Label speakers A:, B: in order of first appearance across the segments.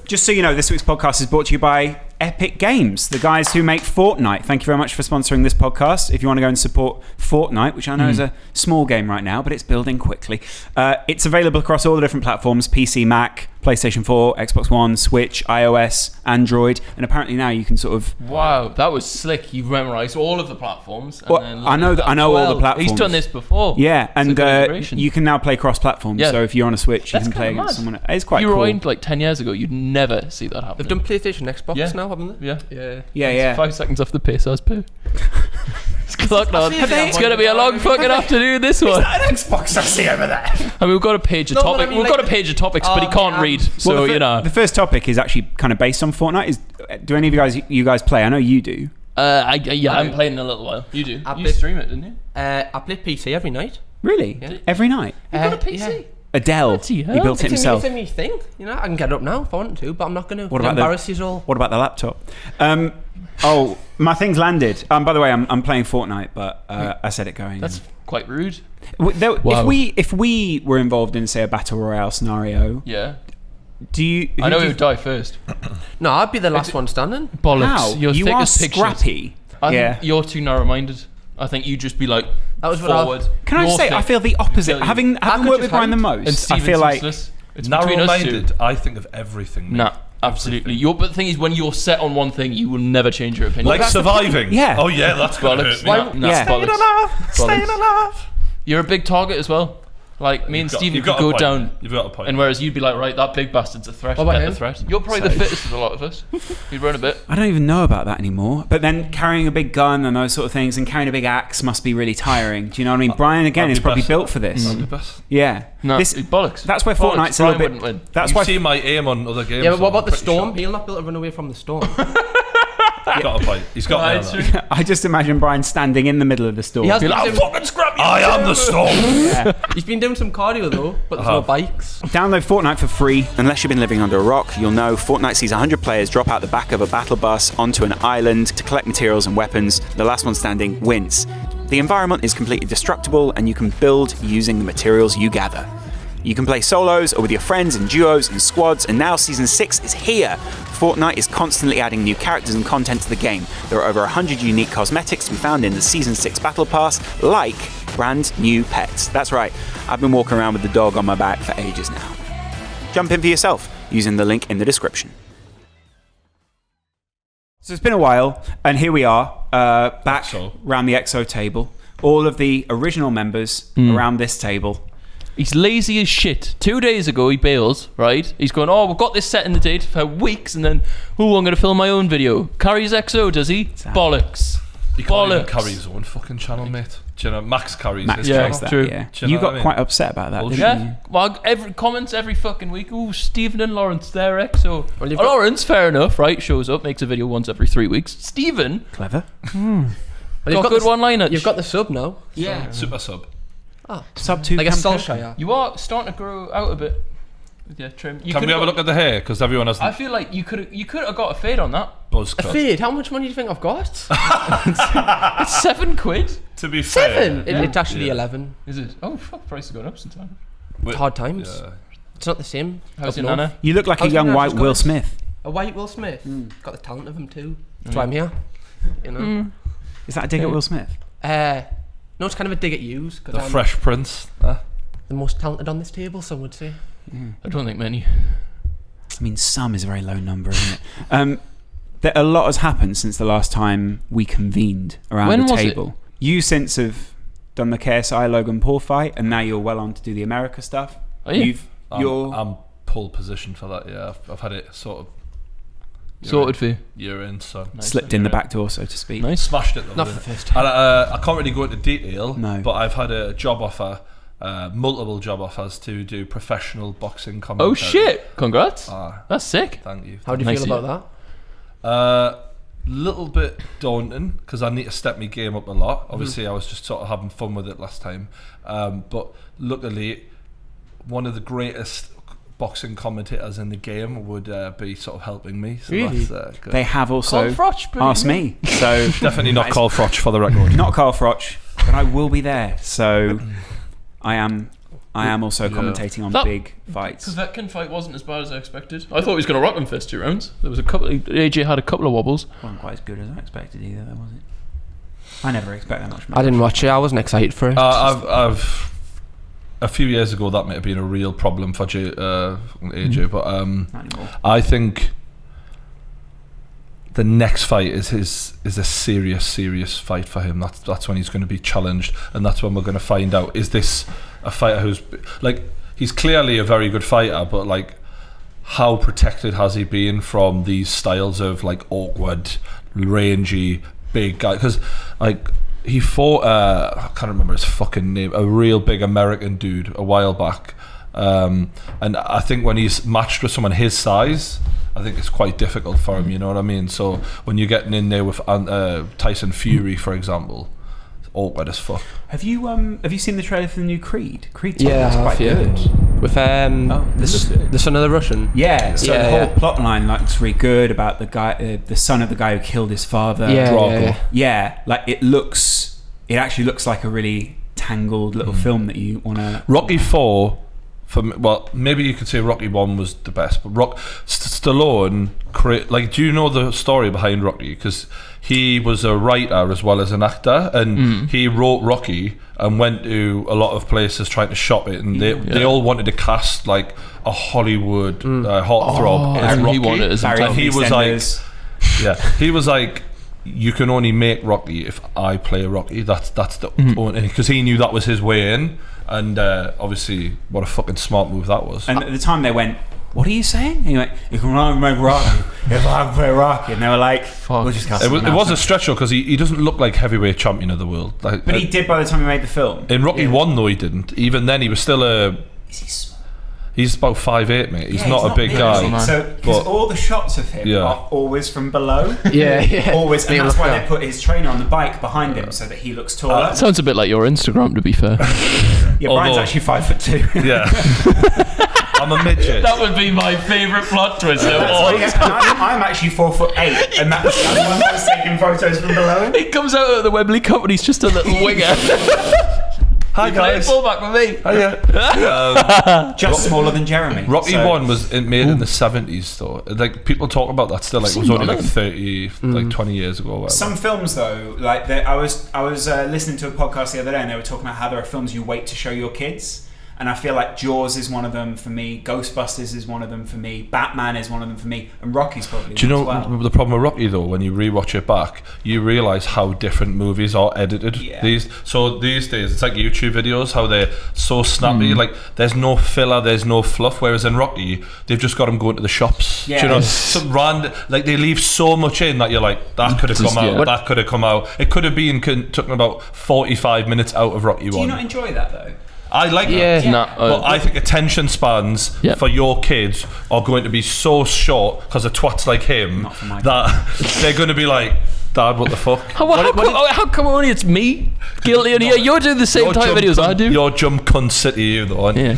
A: just so you know, this week's podcast is brought to you by Epic Games, the guys who make Fortnite. Thank you very much for sponsoring this podcast. If you want to go and support Fortnite, which I know is a small game right now, but it's building quickly. It's available across all the different platforms: PC, Mac, PlayStation 4, Xbox One, Switch, iOS, Android, and apparently now you can sort of...
B: Wow, that was slick. You've memorised all of the platforms. And
A: well,
B: then
A: I know all the platforms.
B: He's done this before.
A: Yeah, and you can now play cross-platform.
B: Yeah.
A: So if you're on a Switch, you
B: That's
A: can play
B: kinda
A: against
B: mad.
A: someone. It's quite
B: you
A: cool.
B: rewind like 10 years ago, you'd never see that happen.
C: They've done PlayStation, Xbox now, haven't they?
B: Yeah. 5 seconds off the pace, I was poo. It's clocked on.
C: they-
B: It's going to be a long fucking afternoon, this one.
C: An Xbox I see over there.
B: I mean, we've got a page of topics. We've got a page of topics, but he can't read. So,
A: Well,
B: you know.
A: the first topic is actually kind of based on Fortnite. Do any of you guys play? I know you do.
B: I'm playing in a little while. You do. You stream it, didn't you?
C: I play PC every night.
A: Really?
C: Yeah.
A: Every night?
B: You've got a PC?
C: Yeah.
A: Adele.
B: Bloody
A: He
B: hell.
A: built it himself.
C: It's a me thing. You know, I can get it up now if I want to, but I'm not going to
A: What about
C: embarrass you all.
A: What about the laptop? My thing's landed. By the way, I'm playing Fortnite, but I said it going.
B: That's quite rude.
A: Wow. If we were involved in, say, a battle royale scenario,
B: Yeah.
A: I
B: know who would die first.
C: No, I'd be the last one standing.
B: Bollocks.
A: How?
B: You're
A: You
B: thick
A: are
B: as pig shit.
A: scrappy.
B: I
A: Yeah.
B: think you're too narrow-minded. I think you just be like
C: That was what
B: forward.
A: Can I just say, I feel the opposite. Having
C: could
A: worked with
C: just
A: Brian the
C: hide.
B: And
A: most, I
B: Steven's
A: feel like
B: useless. It's between us two.
D: Narrow-minded. I think of everything. mate.
B: Nah, absolutely. But the thing is, when you're set on one thing, you will never change your opinion.
D: Like surviving.
A: Yeah.
D: Oh yeah, that's gonna hurt me.
A: Yeah.
B: Bollocks.
D: Staying alive.
B: You're a big target as well. Like me and Steven could go down.
D: You've got a point.
B: And whereas you'd be like, right, that big bastard's a threat.
C: What about
B: Get
C: him?
B: the threat. You're probably the fittest of a lot of us. You'd run a bit.
A: I don't even know about that anymore. But then carrying a big gun and those sort of things, and carrying a big axe must be really tiring. Do you know what I mean? Brian again
D: I'd
A: is
D: be
A: probably
D: best.
A: built for this.
D: I'd be best.
A: Yeah.
B: No, bollocks.
A: That's where
B: Bollocks.
A: Fortnite's a little
B: Brian
A: bit.
B: wouldn't win.
A: That's
D: You've
A: why.
D: seen my aim on other games.
C: Yeah, but what about
D: I'm
C: the
D: pretty
C: storm?
D: sure.
C: He'll not be able to run away from the storm.
D: Got a point. He's got
B: Right,
D: me on
B: true.
D: that.
A: I just imagine Brian standing in the middle of the storm.
C: He has
B: Be
C: been
B: like,
C: doing-
B: I'll fucking scrap you.
D: I am the storm.
C: He's been doing some cardio though, but there's no bikes.
A: Download Fortnite for free. Unless you've been living under a rock, you'll know Fortnite sees 100 players drop out the back of a battle bus onto an island to collect materials and weapons. The last one standing wins. The environment is completely destructible, and you can build using the materials you gather. You can play solos or with your friends in duos and squads, and now Season 6 is here. Fortnite is constantly adding new characters and content to the game. There are over 100 unique cosmetics to be found in the Season 6 Battle Pass, like brand new pets. That's right, I've been walking around with the dog on my back for ages now. Jump in for yourself using the link in the description. So it's been a while, and here we are, back around the EXO table. All of the original members around this table.
B: He's lazy as shit. 2 days ago, he bails, right? He's going, oh, we've got this set in the date for weeks, and then, oh, I'm going to film my own video. Carries EXO, does he? Bollocks.
D: He can't even
B: Bollocks.
D: carry his own fucking channel, mate. Do you know, Max carries
A: Max
D: his
B: Yeah,
A: carries
D: channel.
A: that,
B: true.
A: yeah.
D: Do you know
A: You got
D: what I mean?
A: quite upset about that, didn't
B: Yeah.
A: you?
B: Well, comments every fucking week. Oh, Stephen and Lawrence, they're EXO.
C: Well, you've got-
B: Lawrence, fair enough, right? Shows up, makes a video once every 3 weeks. Stephen,
A: Clever.
C: Well,
B: got good one-liners.
C: You've got the sub now.
B: Yeah.
D: Super sub.
A: Sub 2
C: Like a
A: campaign.
C: Solskjaer.
B: You are starting to grow out a bit. Yeah, trim. You
D: Can we
B: could've
D: have a
B: got-
D: look at the hair? Because everyone has
B: I
D: the
B: feel like you could have got a fade on that.
D: buzz
C: A
D: cut.
C: fade? How much money do you think I've got?
B: It's £7.
D: To be fair.
C: 7?
B: Yeah.
C: It's actually
D: Yeah.
C: 11.
B: Is it? Oh fuck! Price is going up sometimes.
C: It's hard times.
D: Yeah.
C: It's not the same.
B: How's
C: up
B: your
C: north.
B: nana?
A: You look like a
C: How's
A: young
C: your
A: white
C: nana?
A: Will Smith.
C: A white Will Smith. Got the talent of him too. That's why I'm here. You know.
A: Is that a dig at Will Smith?
C: No, it's kind of a dig at yous.
D: The Fresh Prince.
C: The most talented on this table, some would say.
B: I don't think many.
A: I mean, some is a very low number, isn't it? A lot has happened since the last time we convened around
B: When
A: the
B: was it?
A: table. You since have done the KSI Logan Paul fight, and now you're well on to do the America stuff.
B: Are you?
D: I'm pole position for that, yeah. I've had it sort of
B: Sorted for you.
D: year in, so
B: Nice.
A: slipped in the back door, so to speak.
B: Nice.
D: smashed it though.
C: Not for the first time.
D: And I can't really go into detail,
A: No.
D: but I've had a job offer, multiple job offers to do professional boxing commentary.
B: Oh shit! Congrats.
D: Ah,
B: That's sick.
D: thank you.
C: How do you
B: Nice
C: feel
B: of you.
C: about that?
D: Little bit daunting because I need to step my game up a lot. Obviously, I was just sort of having fun with it last time, but luckily, one of the greatest boxing commentators in the game would be sort of helping me. So
C: Really?
D: that's good.
A: They have also
B: Carl Froch, brilliant.
A: asked me. So
D: Definitely not Carl Froch for the record.
A: not Carl Froch, but I will be there. So I am I am also commentating on
B: That
A: big fights.
B: Povetkin fight wasn't as bad as I expected. I thought he was going to rock him first 2 rounds. There was a couple. AJ had a couple of wobbles.
A: Wasn't quite as good as I expected either, though, was it? I never expect that much.
C: I didn't watch it. I wasn't excited for it.
D: I've a few years ago that might have been a real problem for AJ, but
A: Not anymore.
D: I think the next fight is a serious fight for him. That's when he's going to be challenged, and that's when we're going to find out, is this a fighter who's like, he's clearly a very good fighter, but like, how protected has he been from these styles of like awkward, rangy, big guy? Because like, he fought I can't remember his fucking name, a real big American dude a while back, and I think when he's matched with someone his size, I think it's quite difficult for him, you know what I mean? So when you're getting in there with Tyson Fury, for example, it's awkward as fuck.
A: Have you seen the trailer for the new Creed? Creed 2
C: Yeah,
A: is
C: I
A: quite
C: have, yeah.
A: good.
C: With the son of the Russian.
A: Yeah, so
C: Yeah,
A: the whole
C: yeah.
A: plot line looks really good about the guy, the son of the guy who killed his father.
C: Yeah,
D: Drago.
C: yeah.
A: Yeah, like it actually looks like a really tangled little film that you want to.
D: Rocky 4, for me, well, maybe you could say Rocky 1 was the best, but Stallone, do you know the story behind Rocky? Because he was a writer as well as an actor, and he wrote Rocky and went to a lot of places trying to shop it, and they all wanted to cast like a Hollywood heartthrob as
B: and
D: Rocky.
B: he wanted it as
A: Barry
D: and he was
A: EastEnders.
D: he was like, you can only make Rocky if I play Rocky. That's the only, because he knew that was his way in, and obviously what a fucking smart move that was.
A: And at the time they went, "What are you saying?" And he went, "You can only make Rocky if I play Rocky." And they were like, "We'll just cast
D: It
A: someone
D: was a
A: else."
D: stretch because he doesn't look like heavyweight champion of the world. Like,
A: But he did by the time he made the film.
D: in Rocky 1 though, he didn't. Even then he was still
A: Is he small?
D: he's about 5'8", mate. He's
A: Yeah,
D: not a big guy.
A: is he? So, because
D: But-
A: all the shots of him
D: Yeah.
A: are always from below.
C: Yeah.
A: Always, and
C: Make
A: that's
C: him
A: why
C: look
A: they put his trainer on the bike behind him so that he looks taller.
B: Sounds a bit like your Instagram, to be fair.
A: Yeah, Brian's
D: although-
A: actually 5'2".
D: Yeah. I'm a midget.
B: That would be my favourite plot twist.
A: And I'm actually 4'8", and that's why I was taking photos from below him.
B: He comes out of the Wembley Cup and he's just a little winger.
D: Hi
B: He played
D: guys.
B: fullback with me.
A: Just smaller than Jeremy.
D: Rocky
A: So-
D: 1 was made in the 70s though. Like, people talk about that still, like it was only like 30, like 20 years ago or whatever.
A: Some films though, like I was listening to a podcast the other day, and they were talking about how there are films you wait to show your kids. And I feel like Jaws is one of them for me. Ghostbusters is one of them for me. Batman is one of them for me. And Rocky's probably
D: Do you know
A: one as well.
D: the problem with Rocky though? When you rewatch it back, you realise how different movies are edited.
A: Yeah.
D: These days, it's like YouTube videos, how they're so snappy. Like, there's no filler, there's no fluff. Whereas in Rocky, they've just got him going to the shops.
A: Yeah.
D: Do you know, some random, like they leave so much in that you're like, that could have come out.
B: yeah.
D: That could have come out. It could have been took about 45 minutes out of Rocky
A: Do
D: 1.
A: you not enjoy that though?
D: I like
C: Yeah.
D: that.
B: Nah,
D: But I think attention spans
B: Yeah.
D: for your kids are going to be so short because of twats like him
A: Not for my
D: that they're going to be like, Dad, what the fuck?
B: How come only it's me guilty? And you're doing the same
D: Your
B: type of
D: jump
B: videos I do.
D: Your jump cunt city, you though. Aren't you?
B: Yeah.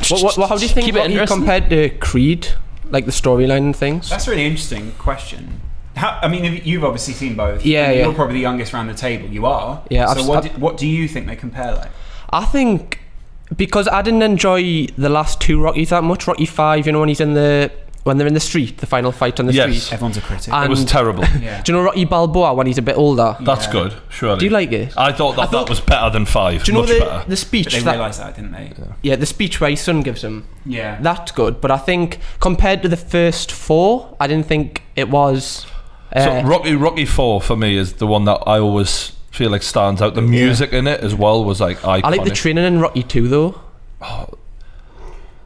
C: How do you think
B: Keep it
C: Rocky
B: interesting.
C: compared to Creed? Like the storyline and things?
A: That's a really interesting question. I mean, you've obviously seen both.
C: Yeah,
A: You're
C: yeah.
A: probably the youngest around the table. You are.
C: Yeah,
A: So what do you think they compare like?
C: I think because I didn't enjoy the last two Rockies that much. Rocky 5, you know, when they're in the street, the final fight on the
D: Yes.
C: street.
A: Everyone's a critic.
C: And
D: It was terrible.
A: Yeah.
C: do you know Rocky Balboa when he's a bit older?
D: That's
A: Yeah.
D: good, surely.
C: Do you like it?
D: I thought that was better than 5.
C: Do you know
D: much
C: the
D: better.
C: speech
A: But they
C: that
A: realised that, didn't they?
C: the speech where his son gives him?
A: Yeah.
C: That's good, but I think compared to the first 4, I didn't think it was.
D: So Rocky 4 for me is the one that I always feel like stands out. The music in it as well was like iconic.
C: I like the training in Rocky 2 though.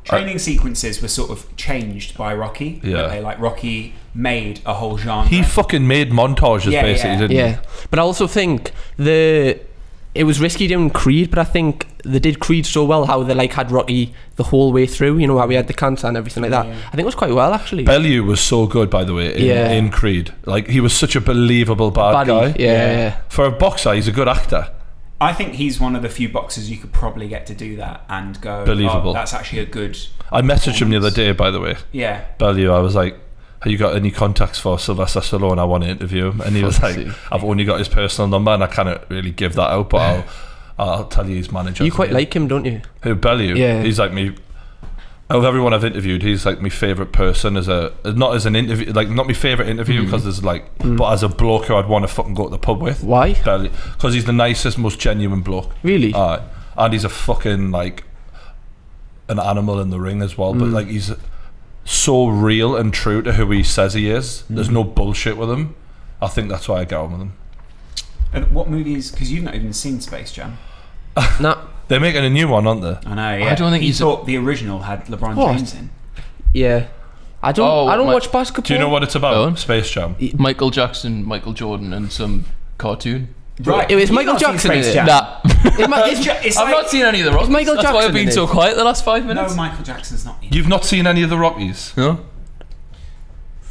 A: Training sequences were sort of changed by Rocky.
D: Yeah.
A: They, like Rocky made a whole genre.
D: He fucking made montages
A: Yeah,
D: basically,
A: yeah.
D: didn't he?
C: Yeah, but I also think it was risky doing Creed, but I think they did Creed so well how they like had Rocky the whole way through. You know how we had the cancer and everything like that.
A: Yeah.
C: I think it was quite well actually.
D: Bellew was so good, by the way, in Creed. Like, he was such a believable bad guy.
C: Yeah.
D: For a boxer, he's a good actor.
A: I think he's one of the few boxers you could probably get to do that and go,
D: Believable.
A: "Oh, that's actually a good."
D: I messaged him the other day, by the way.
A: Yeah.
D: Bellew, I was like, have you got any contacts for Sylvester Stallone? I want to interview him. And he was like,
C: See.
D: I've only got his personal number and I cannot really give that out, but I'll tell you his manager.
C: You quite like him, don't you?
D: Who, Bellew?
C: Yeah.
D: He's like me. Of everyone I've interviewed, he's like my favourite person not as an interview, like not my favourite interview because there's like, but as a bloke who I'd want to fucking go to the pub with.
C: Why?
D: Because he's the nicest, most genuine bloke.
C: Really?
D: And he's a fucking like an animal in the ring as well. But like he's so real and true to who he says he is. There's no bullshit with him. I think that's why I get on with him.
A: And what movies? Because you've not even seen Space Jam.
C: No.
D: They're making a new one, aren't they?
A: I know. Yeah.
B: I don't think
A: you thought the original had LeBron James in.
C: Yeah. I don't watch basketball.
D: Do you know what it's about? Space Jam.
B: Michael Jackson, Michael Jordan, and some cartoon.
C: Right. It was Michael Jackson in it.
B: Nah.
A: It's
B: I've not seen any of the Rockies.
C: Michael
B: That's why I've
C: Jackson
B: been
C: in
B: so
C: it?
B: quiet the last 5 minutes.
A: No, Michael Jackson's not in.
D: You've not seen any of the Rockies?
B: No.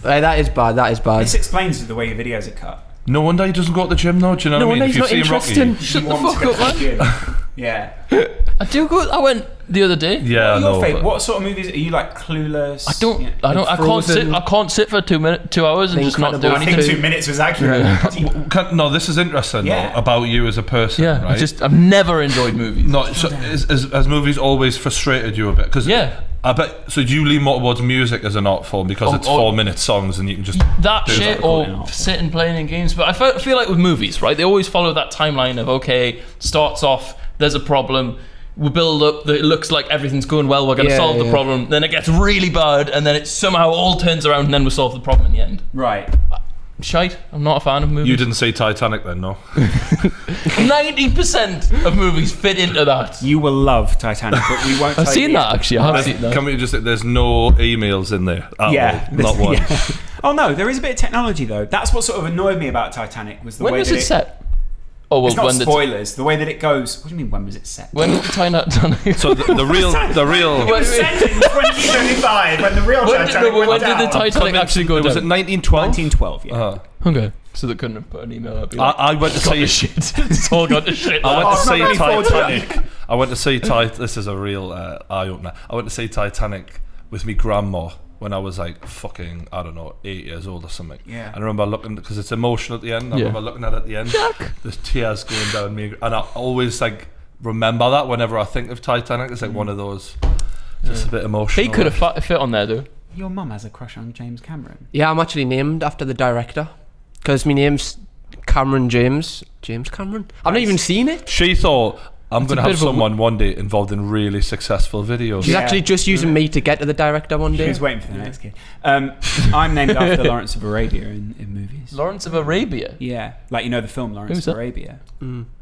C: That is bad.
A: This explains the way your videos are cut.
D: No wonder he doesn't go to the gym though. Do you know what I mean?
C: he's not interesting.
B: Shut the fuck up, man.
A: Yeah.
B: I do go. I went the other day.
D: Yeah, I know.
A: What sort of movies are you like? Clueless.
B: I can't sit for 2 hours and just not do
C: Incredible.
A: I think
B: anything.
A: 2 minutes was accurate.
D: No, this is interesting though, about you as a person.
B: Yeah,
D: right?
B: I've never enjoyed movies.
D: No, so has movies always frustrated you a bit? Cause
B: Yeah.
D: I bet. So do you lean more towards music as an art form because it's 4-minute songs and you can just
B: That
D: do
B: shit,
D: that.
B: or sitting playing in games. But I feel like with movies, right? They always follow that timeline of starts off, there's a problem, we build up, it looks like everything's going well, we're going to solve the problem, then it gets really bad, and then it somehow all turns around, and then we solve the problem in the end.
A: Right.
B: Shite. I'm not a fan of movies.
D: You didn't see Titanic then, no?
B: 90% of movies fit into that.
A: You will love Titanic, but we won't.
B: I've seen that actually. I have seen that.
D: Can we just? There's no emails in there. At all. Not one.
A: Yeah. Oh no, there is a bit of technology though. That's what sort of annoyed me about Titanic was the
B: When
A: way
B: was
A: that
B: it set? Oh well,
A: It's not
B: when
A: spoilers. The way that it goes. What do you mean? When was it set?
B: when did the Titanic?
D: So the real.
A: It was set in 2035 when the real Titanic went
B: when
A: down.
B: did the Titanic actually go
D: Was
B: down?
D: it 1912?
A: 1912. Yeah.
B: Okay, so they couldn't have put an email up. Like,
D: I went to see
B: shit. It's all got to shit.
D: I went to
A: it's not
D: see
A: really forward
D: Titanic. I went to see This is a real eye opener. I went to see Titanic with me grandma when I was like fucking, I don't know, 8 years old or something.
A: Yeah.
D: And I remember looking, because it's emotional at the end, I remember looking at it at the end, there's tears going down me, and I always like remember that whenever I think of Titanic. It's like one of those, just a bit emotional.
B: He could have fit on there though.
A: Your mum has a crush on James Cameron.
C: Yeah, I'm actually named after the director because my name's Cameron James. James Cameron. I've not even seen it.
D: She thought, I'm going to
B: a bit
D: have
B: of a
D: someone one day involved in really successful videos.
C: She's actually just using me to get to the director one
A: She
C: day.
A: was waiting for the next kid. I'm named after Lawrence of Arabia in movies.
B: Lawrence of Arabia.
A: Yeah, like the film Lawrence
B: Who's
A: of
B: that?
A: Arabia.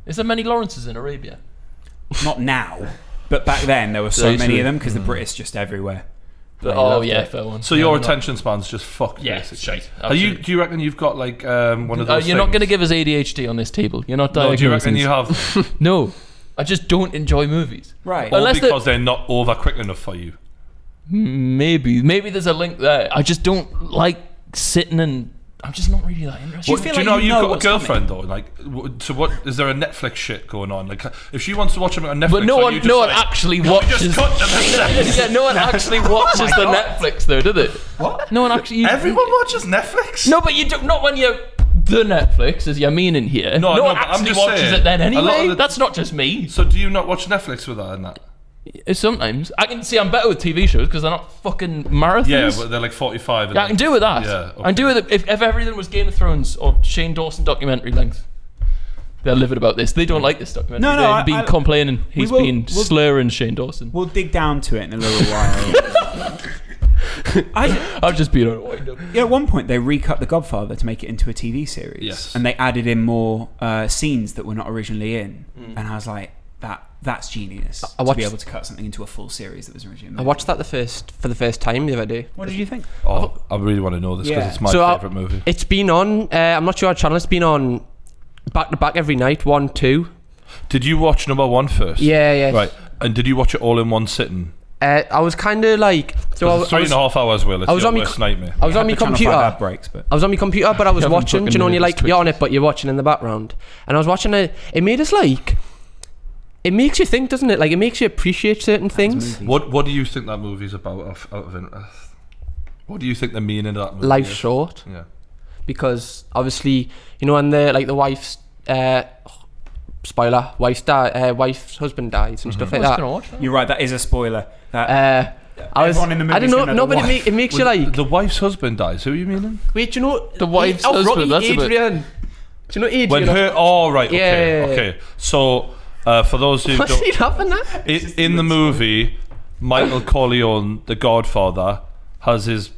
B: Is there many Lawrences in Arabia?
A: Not now, but back then there were so many of them because the British just everywhere.
B: But, fair one.
D: So your attention span's just fucked.
B: Yeah,
D: basically.
B: shite.
D: Do you reckon you've got like one of those?
B: You're not
D: things?
B: going to give us ADHD on this table. You're not
D: No,
B: diagnosing.
D: do you reckon you have?
B: No, I just don't enjoy movies.
A: Right.
D: Or
B: Unless
D: because they're not over quick enough for you?
B: Maybe there's a link there. I just don't like sitting and I'm just not really that interested.
A: What- feel
D: Do you
A: like
D: know
A: you
D: you've
A: know
D: got a
A: what's
D: girlfriend though? Like, so what is there a Netflix shit going on? Like, if she wants to watch something on Netflix,
B: But no
D: are
B: one
D: you just like,
B: actually
D: "Can we
B: watches.
D: just cut to the
B: Yeah, no one actually watches the Netflix though, do they?
A: What?
B: No one actually.
D: Everyone watches Netflix.
B: No, but you don't. Not when you're the Netflix, as you mean in here.
D: No,
B: one
D: but I'm
B: actually
D: just
B: watches
D: saying,
B: it then
D: a lot
B: anyway.
D: of the-
B: That's not just me.
D: So do you not watch Netflix with her and that?
B: Sometimes I can see I'm better with TV shows because they're not fucking marathons.
D: Yeah, but they're like 45.
B: Yeah, I can do with that.
D: Yeah,
B: I can do with it if everything was Game of Thrones or Shane Dawson documentary length. They're livid about this. They don't like this documentary.
A: No,
B: They've been
A: I-
B: complaining. He's
A: will-
B: been
A: we'll-
B: slurring Shane Dawson.
A: We'll dig down to it in a little while.
B: I've just been on a wind up.
A: Yeah, at one point they recut The Godfather to make it into a TV series.
D: Yes.
A: And they added in more scenes that were not originally in. And I was like, that's genius.
C: I
A: to
C: watched-
A: be able to cut something into a full series that was originally made.
C: I watched that for the first time the other day.
A: What did you think?
D: Oh, I really want to know this because
A: Yeah.
D: it's my
C: So,
D: favorite movie.
C: It's been on. I'm not sure our channel. It's been on back to back every night. 1, 2.
D: Did you watch number 1 first?
C: Yeah.
D: Right. And did you watch it all in one sitting?
C: I was kind of like. So I was,
D: 3.5 hours, Will. It's
C: I was
D: your
C: on me-
D: worst nightmare.
C: I was on my
A: Channel 5
C: computer.
A: ad breaks, but
C: I was on my computer, but I was
B: haven't
C: watching. Do you know when
B: fucking
C: you're like
B: Twitch.
C: you're on it, but you're watching in the background? And I was watching it. It made us like. It makes you think, doesn't it? Like it makes you appreciate certain things.
D: What do you think that movie's about? Out of interest, what do you think the meaning of that movie
C: Life's
D: is?
C: short,
D: Yeah.
C: because obviously when the wife's spoiler, wife's husband dies and stuff like
B: I was
C: that.
B: gonna watch that.
A: You're right. That is a spoiler. That everyone in the
C: I
A: movie's
C: don't know.
A: gonna
C: No,
A: know
C: but
A: why.
C: it makes you like.
D: The wife's husband dies. Who are you meaning?
C: Wait, do you know
B: The wife's husband,
C: Rocky,
B: that's a bit-
C: Adrian. Do you know Adrian?
D: When her. Oh, right. Okay.
C: Yeah.
D: Okay. So, for those who
C: What's he
D: don't.
C: laughing at?
D: In the movie, Michael Corleone, the Godfather, had his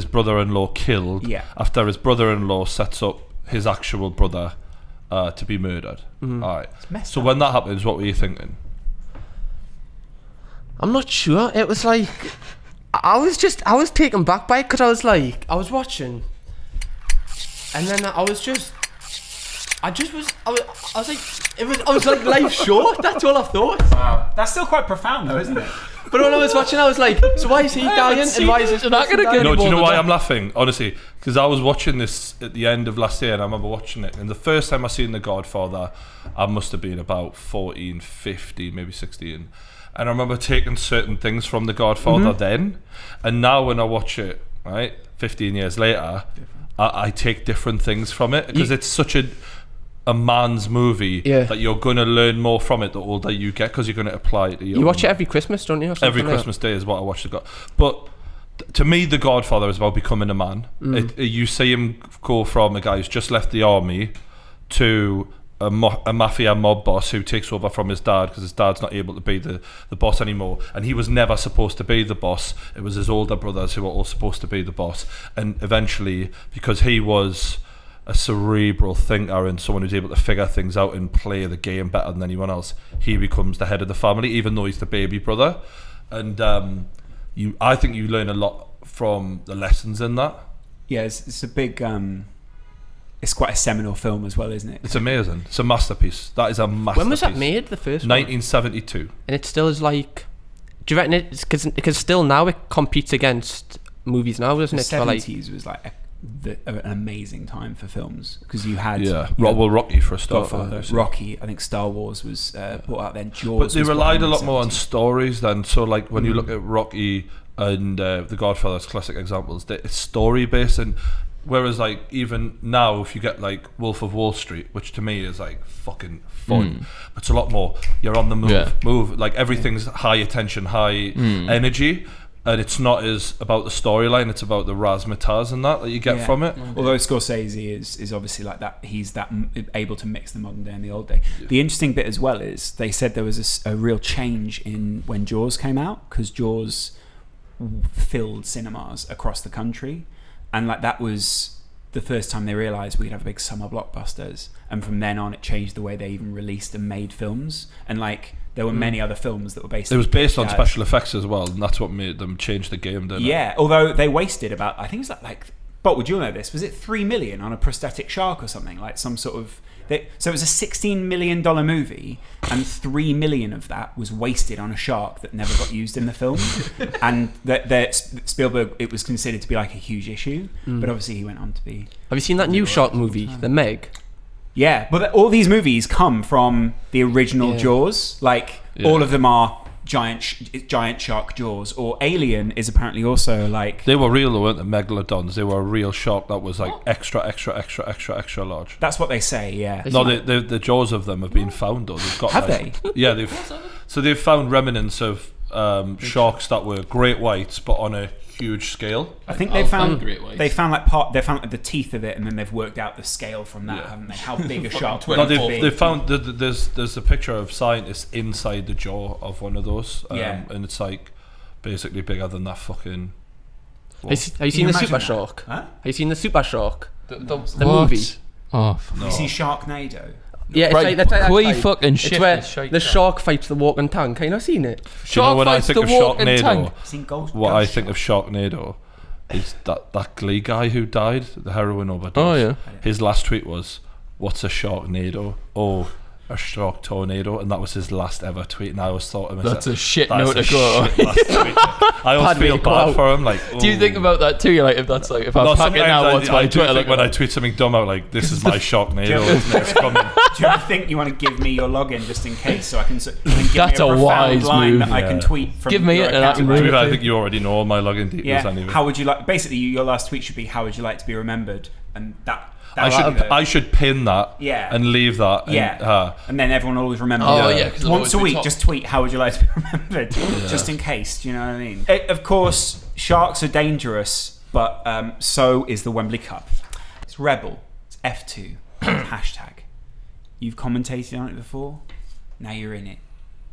D: brother-in-law killed after his brother-in-law sets up his actual brother to be murdered. All right. So when that happens, what were you thinking?
C: I'm not sure. It was like I was taken back by it because I was watching, and then I was like life short. That's all I thought.
A: Wow. That's still quite profound, though, isn't it?
C: But when I was watching, I was like, so why is he dying and why is this
B: You're not
C: person
B: gonna get
C: dying?
D: No, do you know
B: more
D: why
B: than
D: I'm laughing? Honestly, because I was watching this at the end of last year and I remember watching it. And the first time I seen The Godfather, I must have been about 14, 15, maybe 16. And I remember taking certain things from The Godfather then. And now when I watch it, right, 15 years later, I take different things from it. Because it's such a man's movie that you're going to learn more from it the older you get because you're going to apply it to your
C: You watch it
D: own-
C: every Christmas, don't you? or something
D: Every
C: like
D: Christmas day is what I watch. But to me, The Godfather is about becoming a man. You see him go from a guy who's just left the army to a mafia mob boss who takes over from his dad because his dad's not able to be the boss anymore, and he was never supposed to be the boss. It was his older brothers who were all supposed to be the boss, and eventually, because he was a cerebral thinker and someone who's able to figure things out and play the game better than anyone else, he becomes the head of the family, even though he's the baby brother. And I think you learn a lot from the lessons in that.
A: Yeah, it's a big. It's quite a seminal film as well, isn't it?
D: It's amazing. It's a masterpiece. That is a masterpiece.
C: When was that made? The first one?
D: 1972.
C: And it still is like. Do you reckon it's because still now it competes against movies now, doesn't
A: The
C: it? For like
A: 70s was like an amazing time for films because you had
D: Rocky for a start.
A: Godfather, Rocky. I think Star Wars was brought out then. Jaws.
D: But they
A: was
D: relied a
A: brought out
D: lot
A: in
D: more
A: the
D: on
A: 70s.
D: stories then. So like when you look at Rocky and The Godfather's classic examples, it's story based. And whereas like even now, if you get like Wolf of Wall Street, which to me is like fucking fun, but it's a lot more. You're on the move. Like everything's high attention, high energy. And it's not as about the storyline; it's about the razzmatazz and that you get from it.
A: Although Scorsese is obviously like that, he's that able to mix the modern day and the old day. The interesting bit as well is they said there was a real change in when Jaws came out because Jaws filled cinemas across the country, and like that was the first time they realised we'd have big summer blockbusters. And from then on, it changed the way they even released and made films. And like there were many other films that were based.
D: It was based on special effects as well, and that's what made them change the game, didn't it?
A: Yeah, although they wasted about, I think it was like but would you know this? Was it $3 million on a prosthetic shark or something? Like some sort of. So it was a $16 million movie, and $3 million of that was wasted on a shark that never got used in the film. And that Spielberg, it was considered to be like a huge issue, but obviously he went on to be.
C: Have you seen that new shark movie, The Meg?
A: Yeah, but all these movies come from the original Jaws. Like all of them are giant shark Jaws, or Alien is apparently also like.
D: They were real, though, weren't they? Megalodons. They were a real shark that was like extra large.
A: That's what they say. Yeah.
D: No, the jaws of them have been found, though. They've got.
A: Have
D: like,
A: they?
D: Yeah, they've found remnants of sharks that were great whites, but on a huge scale.
A: I think they found
B: great whites.
A: they found like the teeth of it, and then they've worked out the scale from that, haven't they? How big a shark?
D: No, they found there's a picture of scientists inside the jaw of one of those, and it's like basically bigger than that fucking.
C: Have you seen the Super
A: that?
C: Shark?
A: Huh?
C: Have you seen the Super Shark?
B: The
C: movie.
B: Oh,
A: Have you seen Sharknado?
C: Yeah, it's
B: Right,
C: like that's
B: we
C: like,
B: fucking
C: it's
B: shit
C: where
B: this shite
C: the
B: down.
C: shark fights the walking tank. Have you not seen it?
D: Do you know when I
B: fights
D: think
B: the
D: of
B: walking
D: Sharknado?
B: tank.
A: Seen
D: What I think of Sharknado is that Glee guy who died, the heroin overdose.
B: Oh, yeah.
D: His last tweet was, "What's a Sharknado?" Oh, a shark tornado, and that was his last ever tweet. And I always thought to myself,
B: That's a shit
D: "That's
B: note
D: a
B: to go."
D: shit last tweet." I always
C: Bad way
D: feel
C: to go
D: bad
C: out.
D: for him. Like,
B: Do you think about that too? You're like, if that's like, if I'm packing
D: sometimes
B: now, what's
D: I
B: my
D: do
B: Twitter
D: think
B: look
D: when I
B: like?
D: tweet something dumb out, like, "This is my Sharknado, isn't it? It's coming."
A: Do you ever think you want to give me your login just in case, so I can give
B: That's
A: me a
B: a
A: profound
B: wise
A: line
B: move.
A: that I can tweet from
B: Give me
A: your
B: it and I can
A: account?
B: read it.
D: I think you already know all my login details
A: Yeah.
D: anyway.
A: How would you like? Basically, your last tweet should be, "How would you like to be remembered?" And
D: I should pin that and leave that.
A: And then everyone will always remember.
B: Oh, yeah, 'cause it'll
A: Once a
B: always be
A: week,
B: top.
A: just tweet, "How would you like to be remembered?" Just in case. Do you know what I mean? Of course, sharks are dangerous, but so is the Wembley Cup. It's Rebel. It's F2. Hashtag. You've commentated on it before. Now you're in it.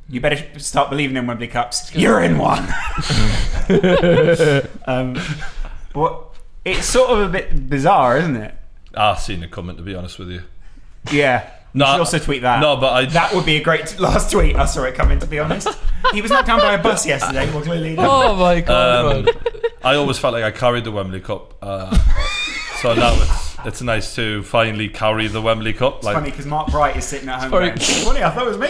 A: You better start believing in Wembley Cups. You're in one. What? It's sort of a bit bizarre, isn't it?
D: I've seen it coming, to be honest with you.
A: Yeah. You should also tweet that.
D: No, but
A: that would be a great last tweet. I saw it coming, to be honest. He was knocked down by a bus yesterday. Well, clearly.
B: Oh my god.
D: I always felt like I carried the Wembley Cup. So now it's nice to finally carry the Wembley Cup.
A: It's funny because Mark Bright is sitting at home going, funny, I thought it was me.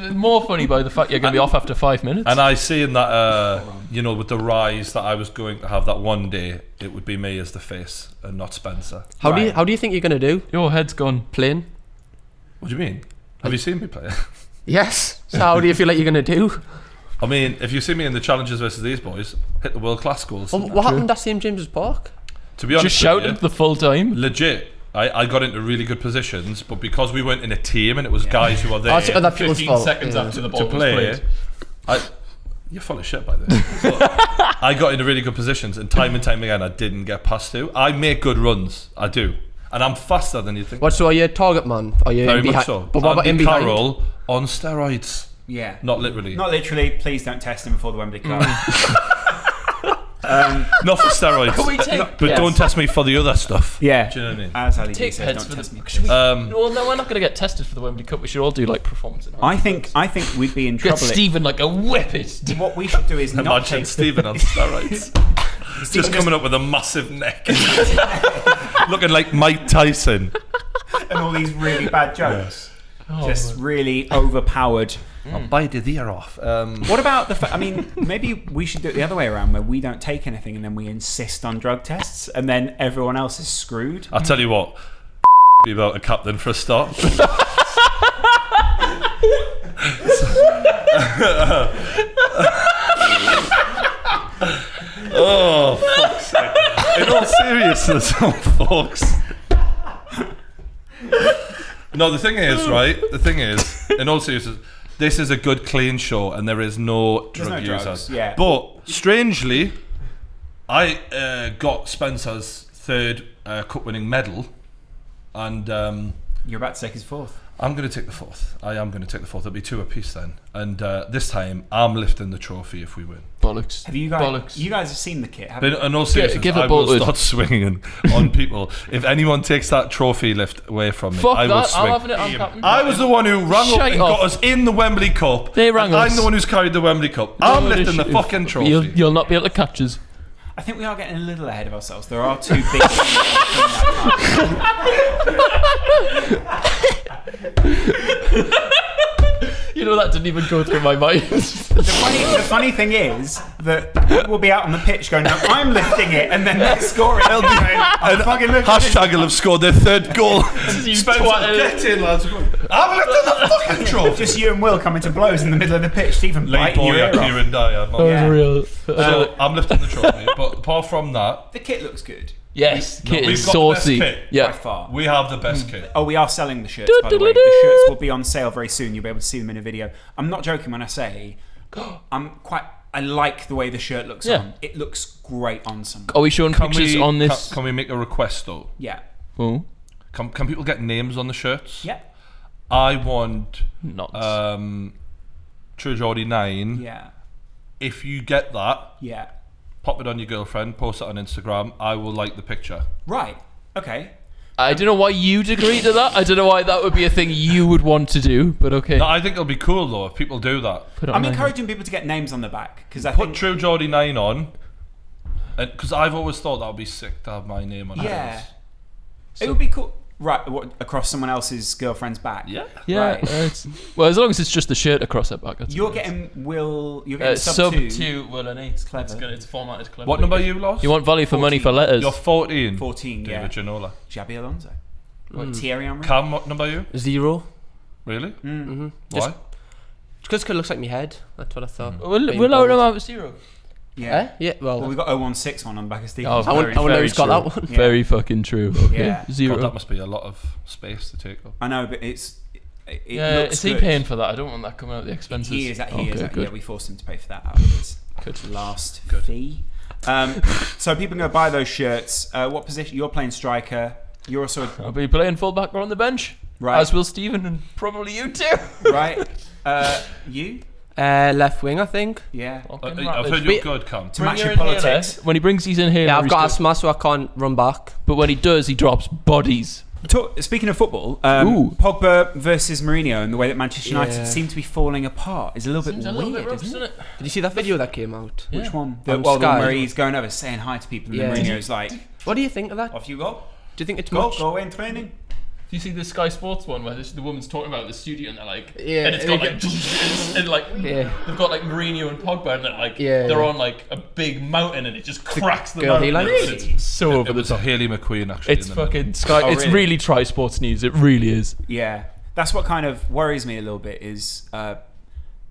B: It's more funny by the fact you're going to be off after 5 minutes.
D: And I see in that, with the rise that I was going to have that one day, it would be me as the face and not Spencer.
C: How do you think you're going to do?
B: Your head's gone.
C: Playing?
D: What do you mean? Have you seen me play?
C: Yes. So how do you feel like you're going to do?
D: I mean, if you see me in the challenges versus these boys, hit the world-class goals.
C: Well, what happened at St James's Park?
D: To be honest,
B: just shouted the full time.
D: Legit. I got into really good positions, but because we weren't in a team and it was guys who were there
B: 15 seconds after the ball was played.
D: You're full of shit by then. I got into really good positions, and time again I didn't get past to. I make good runs, I do, and I'm faster than you think.
C: What? So are you a target man? Are you
D: Very much so.
C: But what about in behind?
D: Carroll on steroids.
A: Yeah.
D: Not literally.
A: Not literally. Please don't test him before the Wembley Cup.
D: Not for steroids.
B: Can we take?
D: But don't test me for the other stuff.
A: Yeah.
D: Do you know what I mean?
A: As Ali
B: Take
A: says,
B: heads
A: don't
B: for
A: test me.
B: well, no, we're not going to get tested for the Wembley Cup. We should all do like performance.
A: I think we'd be in trouble.
B: Get Stephen like a whip it.
A: What we should do is not
D: Imagine
A: take
D: Stephen on steroids. Just coming up with a massive neck. Looking like Mike Tyson.
A: and all these really bad jokes. Just really overpowered.
D: I'll bite his ear off.
A: What about maybe we should do it the other way around, where we don't take anything and then we insist on drug tests, and then everyone else is screwed.
D: I'll tell you what. Be about a captain for a start. Oh, fuck's sake. In all seriousness, folks. No, the thing is, right? The thing is, in all seriousness, this is a good, clean show, and there is no drug users.
A: Drugs, yeah.
D: But strangely, I got Spencer's third cup-winning medal, and
A: you're about to take his fourth.
D: I'm going to take the fourth. I am going to take the fourth. It'll be 2 apiece then, and this time I'm lifting the trophy if we win.
B: Bollocks.
A: Have you guys?
B: Bollocks.
A: You guys have seen the kit, haven't
D: But
A: you?
D: in all seriousness,
B: give a
D: I will
B: ball to-
D: start swinging on people. If anyone takes that trophy lift away from me,
B: Fuck
D: I will
B: that.
D: swing.
B: I'm having it on captain.
D: I was the one who rang up
B: Shite
D: and
B: off.
D: got us in the Wembley Cup.
B: They rang
D: and
B: us.
D: I'm the one who's carried the Wembley Cup. I'm lifting the fucking trophy.
B: You'll not be able to catch us.
A: I think we are getting a little ahead of ourselves. There are two big things that
B: You know, that didn't even go through my mind.
A: The funny thing is that we'll be out on the pitch going, no, I'm lifting it, and then they're scoring. They'll be going, I'm fucking lifting it.
D: Hashtag will have scored their third goal.
B: You
D: Spencer,
B: twatted.
D: get in, lads. I'm lifting the fucking trophy.
A: Just you and Will coming to blows in the middle of the pitch. Stephen
D: Late
A: biting your
D: boy
A: ear
D: at
A: off.
D: Kieran Dyer.
A: Yeah.
B: Real.
D: So I'm lifting the trophy. But apart from that,
A: The kit looks good.
B: Yes, kit
D: we've
B: is
D: got the best
B: saucy.
D: kit.
A: By
B: Yeah.
A: far.
D: we have the best kit.
A: Oh, we are selling the shirts, by the way. The shirts will be on sale very soon. You'll be able to see them in a video. I'm not joking when I say I like the way the shirt looks
B: Yeah.
A: on. It looks great on someone.
B: Are we showing pictures on this?
D: Can we make a request though?
A: Yeah.
B: Oh,
D: Can people get names on the shirts?
A: Yeah.
D: I want
B: not.
D: True Geordie 9.
A: Yeah.
D: If you get that,
A: Yeah.
D: pop it on your girlfriend, post it on Instagram. I will like the picture.
A: Right. Okay.
B: I don't know why you'd agree to that. I don't know why that would be a thing you would want to do, but okay.
D: No, I think it'll be cool though if people do that.
B: Put it
A: I'm
B: on my
A: encouraging people to get names on the back because I
D: Put
A: think
D: True Geordie 9 on, because I've always thought that would be sick to have my name on
A: yeah,
D: it.
A: it would be cool. Right, what, across someone else's girlfriend's back.
D: Yeah.
B: Yeah,
A: Right.
B: well, as long as it's just the shirt across her back. That's
A: You're
B: what it is.
A: getting Will. You're getting
B: sub
A: two.
B: 2 Will and E. It's
A: clever.
B: It's formatted clever.
D: What number are you, Loz?
B: You want value for money for letters?
D: You're 14.
A: 14.
D: David
A: Yeah.
D: Ginola.
A: Xabi Alonso. What, Thierry Henry?
D: Cam, what number are you?
C: 0.
D: Really?
C: Mm-hmm.
D: Why?
C: Because it looks like my head. That's what I thought.
B: We'll load him out with 0.
C: Yeah. Yeah. Well,
A: we got 016 one on the back of Steve.
B: Oh,
C: I wonder who's got that one.
A: Yeah.
B: Very fucking true. Okay.
A: Yeah.
B: 0.
D: God, that must be a lot of space to take up.
A: I know, but it
B: yeah,
A: looks
B: is he
A: good.
B: paying for that? I don't want that coming out of the expenses.
A: He is.
B: Good.
A: Yeah, we forced him to pay for that out of his last fee. So people can go buy those shirts. What position? You're playing striker. You're also
B: I'll be playing fullback or on the bench.
A: right.
B: As will Stephen and probably you too.
A: Right. You?
C: Left wing, I think.
A: Yeah.
D: I've heard you're good, Cam.
A: To match your politics.
B: When he brings these in here,
C: Yeah, I've got asthma, so I can't run back.
B: but when he does, he drops bodies.
A: Speaking of football, Pogba versus Mourinho and the way that Manchester United
C: Yeah.
A: seem to be falling apart is a little bit
B: Seems a
A: weird,
B: little bit rough,
A: isn't it?
C: Did you see that video that came out?
A: Which one?
C: On
A: The one
C: Sky.
A: where he's going over saying hi to people and
C: Yeah.
A: Mourinho's like,
C: What do you think of that?
A: off you go.
C: Do you think it's
A: Go
C: much?
A: away in training.
B: Do you see the Sky Sports one where the woman's talking about the studio and they're like,
C: Yeah,
B: and it's got like, and like,
C: Yeah.
B: they've got like Mourinho and Pogba and they're like,
C: Yeah.
B: they're on like a big mountain and it just cracks the
C: girl he
B: mountain.
C: likes?
B: It's so over
D: It
B: the
D: was a
B: top.
D: Haley McQueen, actually.
B: It's
D: in the
B: fucking Sky.
A: Oh,
B: it's
A: really?
B: really Tri Sports News. It really is.
A: Yeah, that's what kind of worries me a little bit is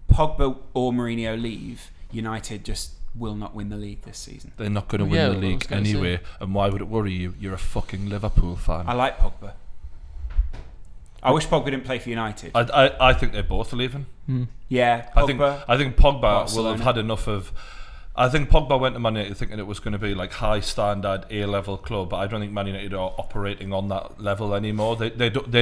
A: Pogba or Mourinho leave, United just will not win the league this season.
D: They're not going to
B: Yeah,
D: win the
B: I was
D: league
B: gonna say.
D: anyway, and why would it worry you? You're a fucking Liverpool fan.
A: I like Pogba. I wish Pogba didn't play for United.
D: I think they're both leaving.
A: Yeah,
D: I
A: Pogba.
D: think Pogba will
A: Barcelona.
D: have had enough of. I think Pogba went to Man United thinking it was going to be like high standard A-level club, but I don't think Man United are operating on that level anymore. They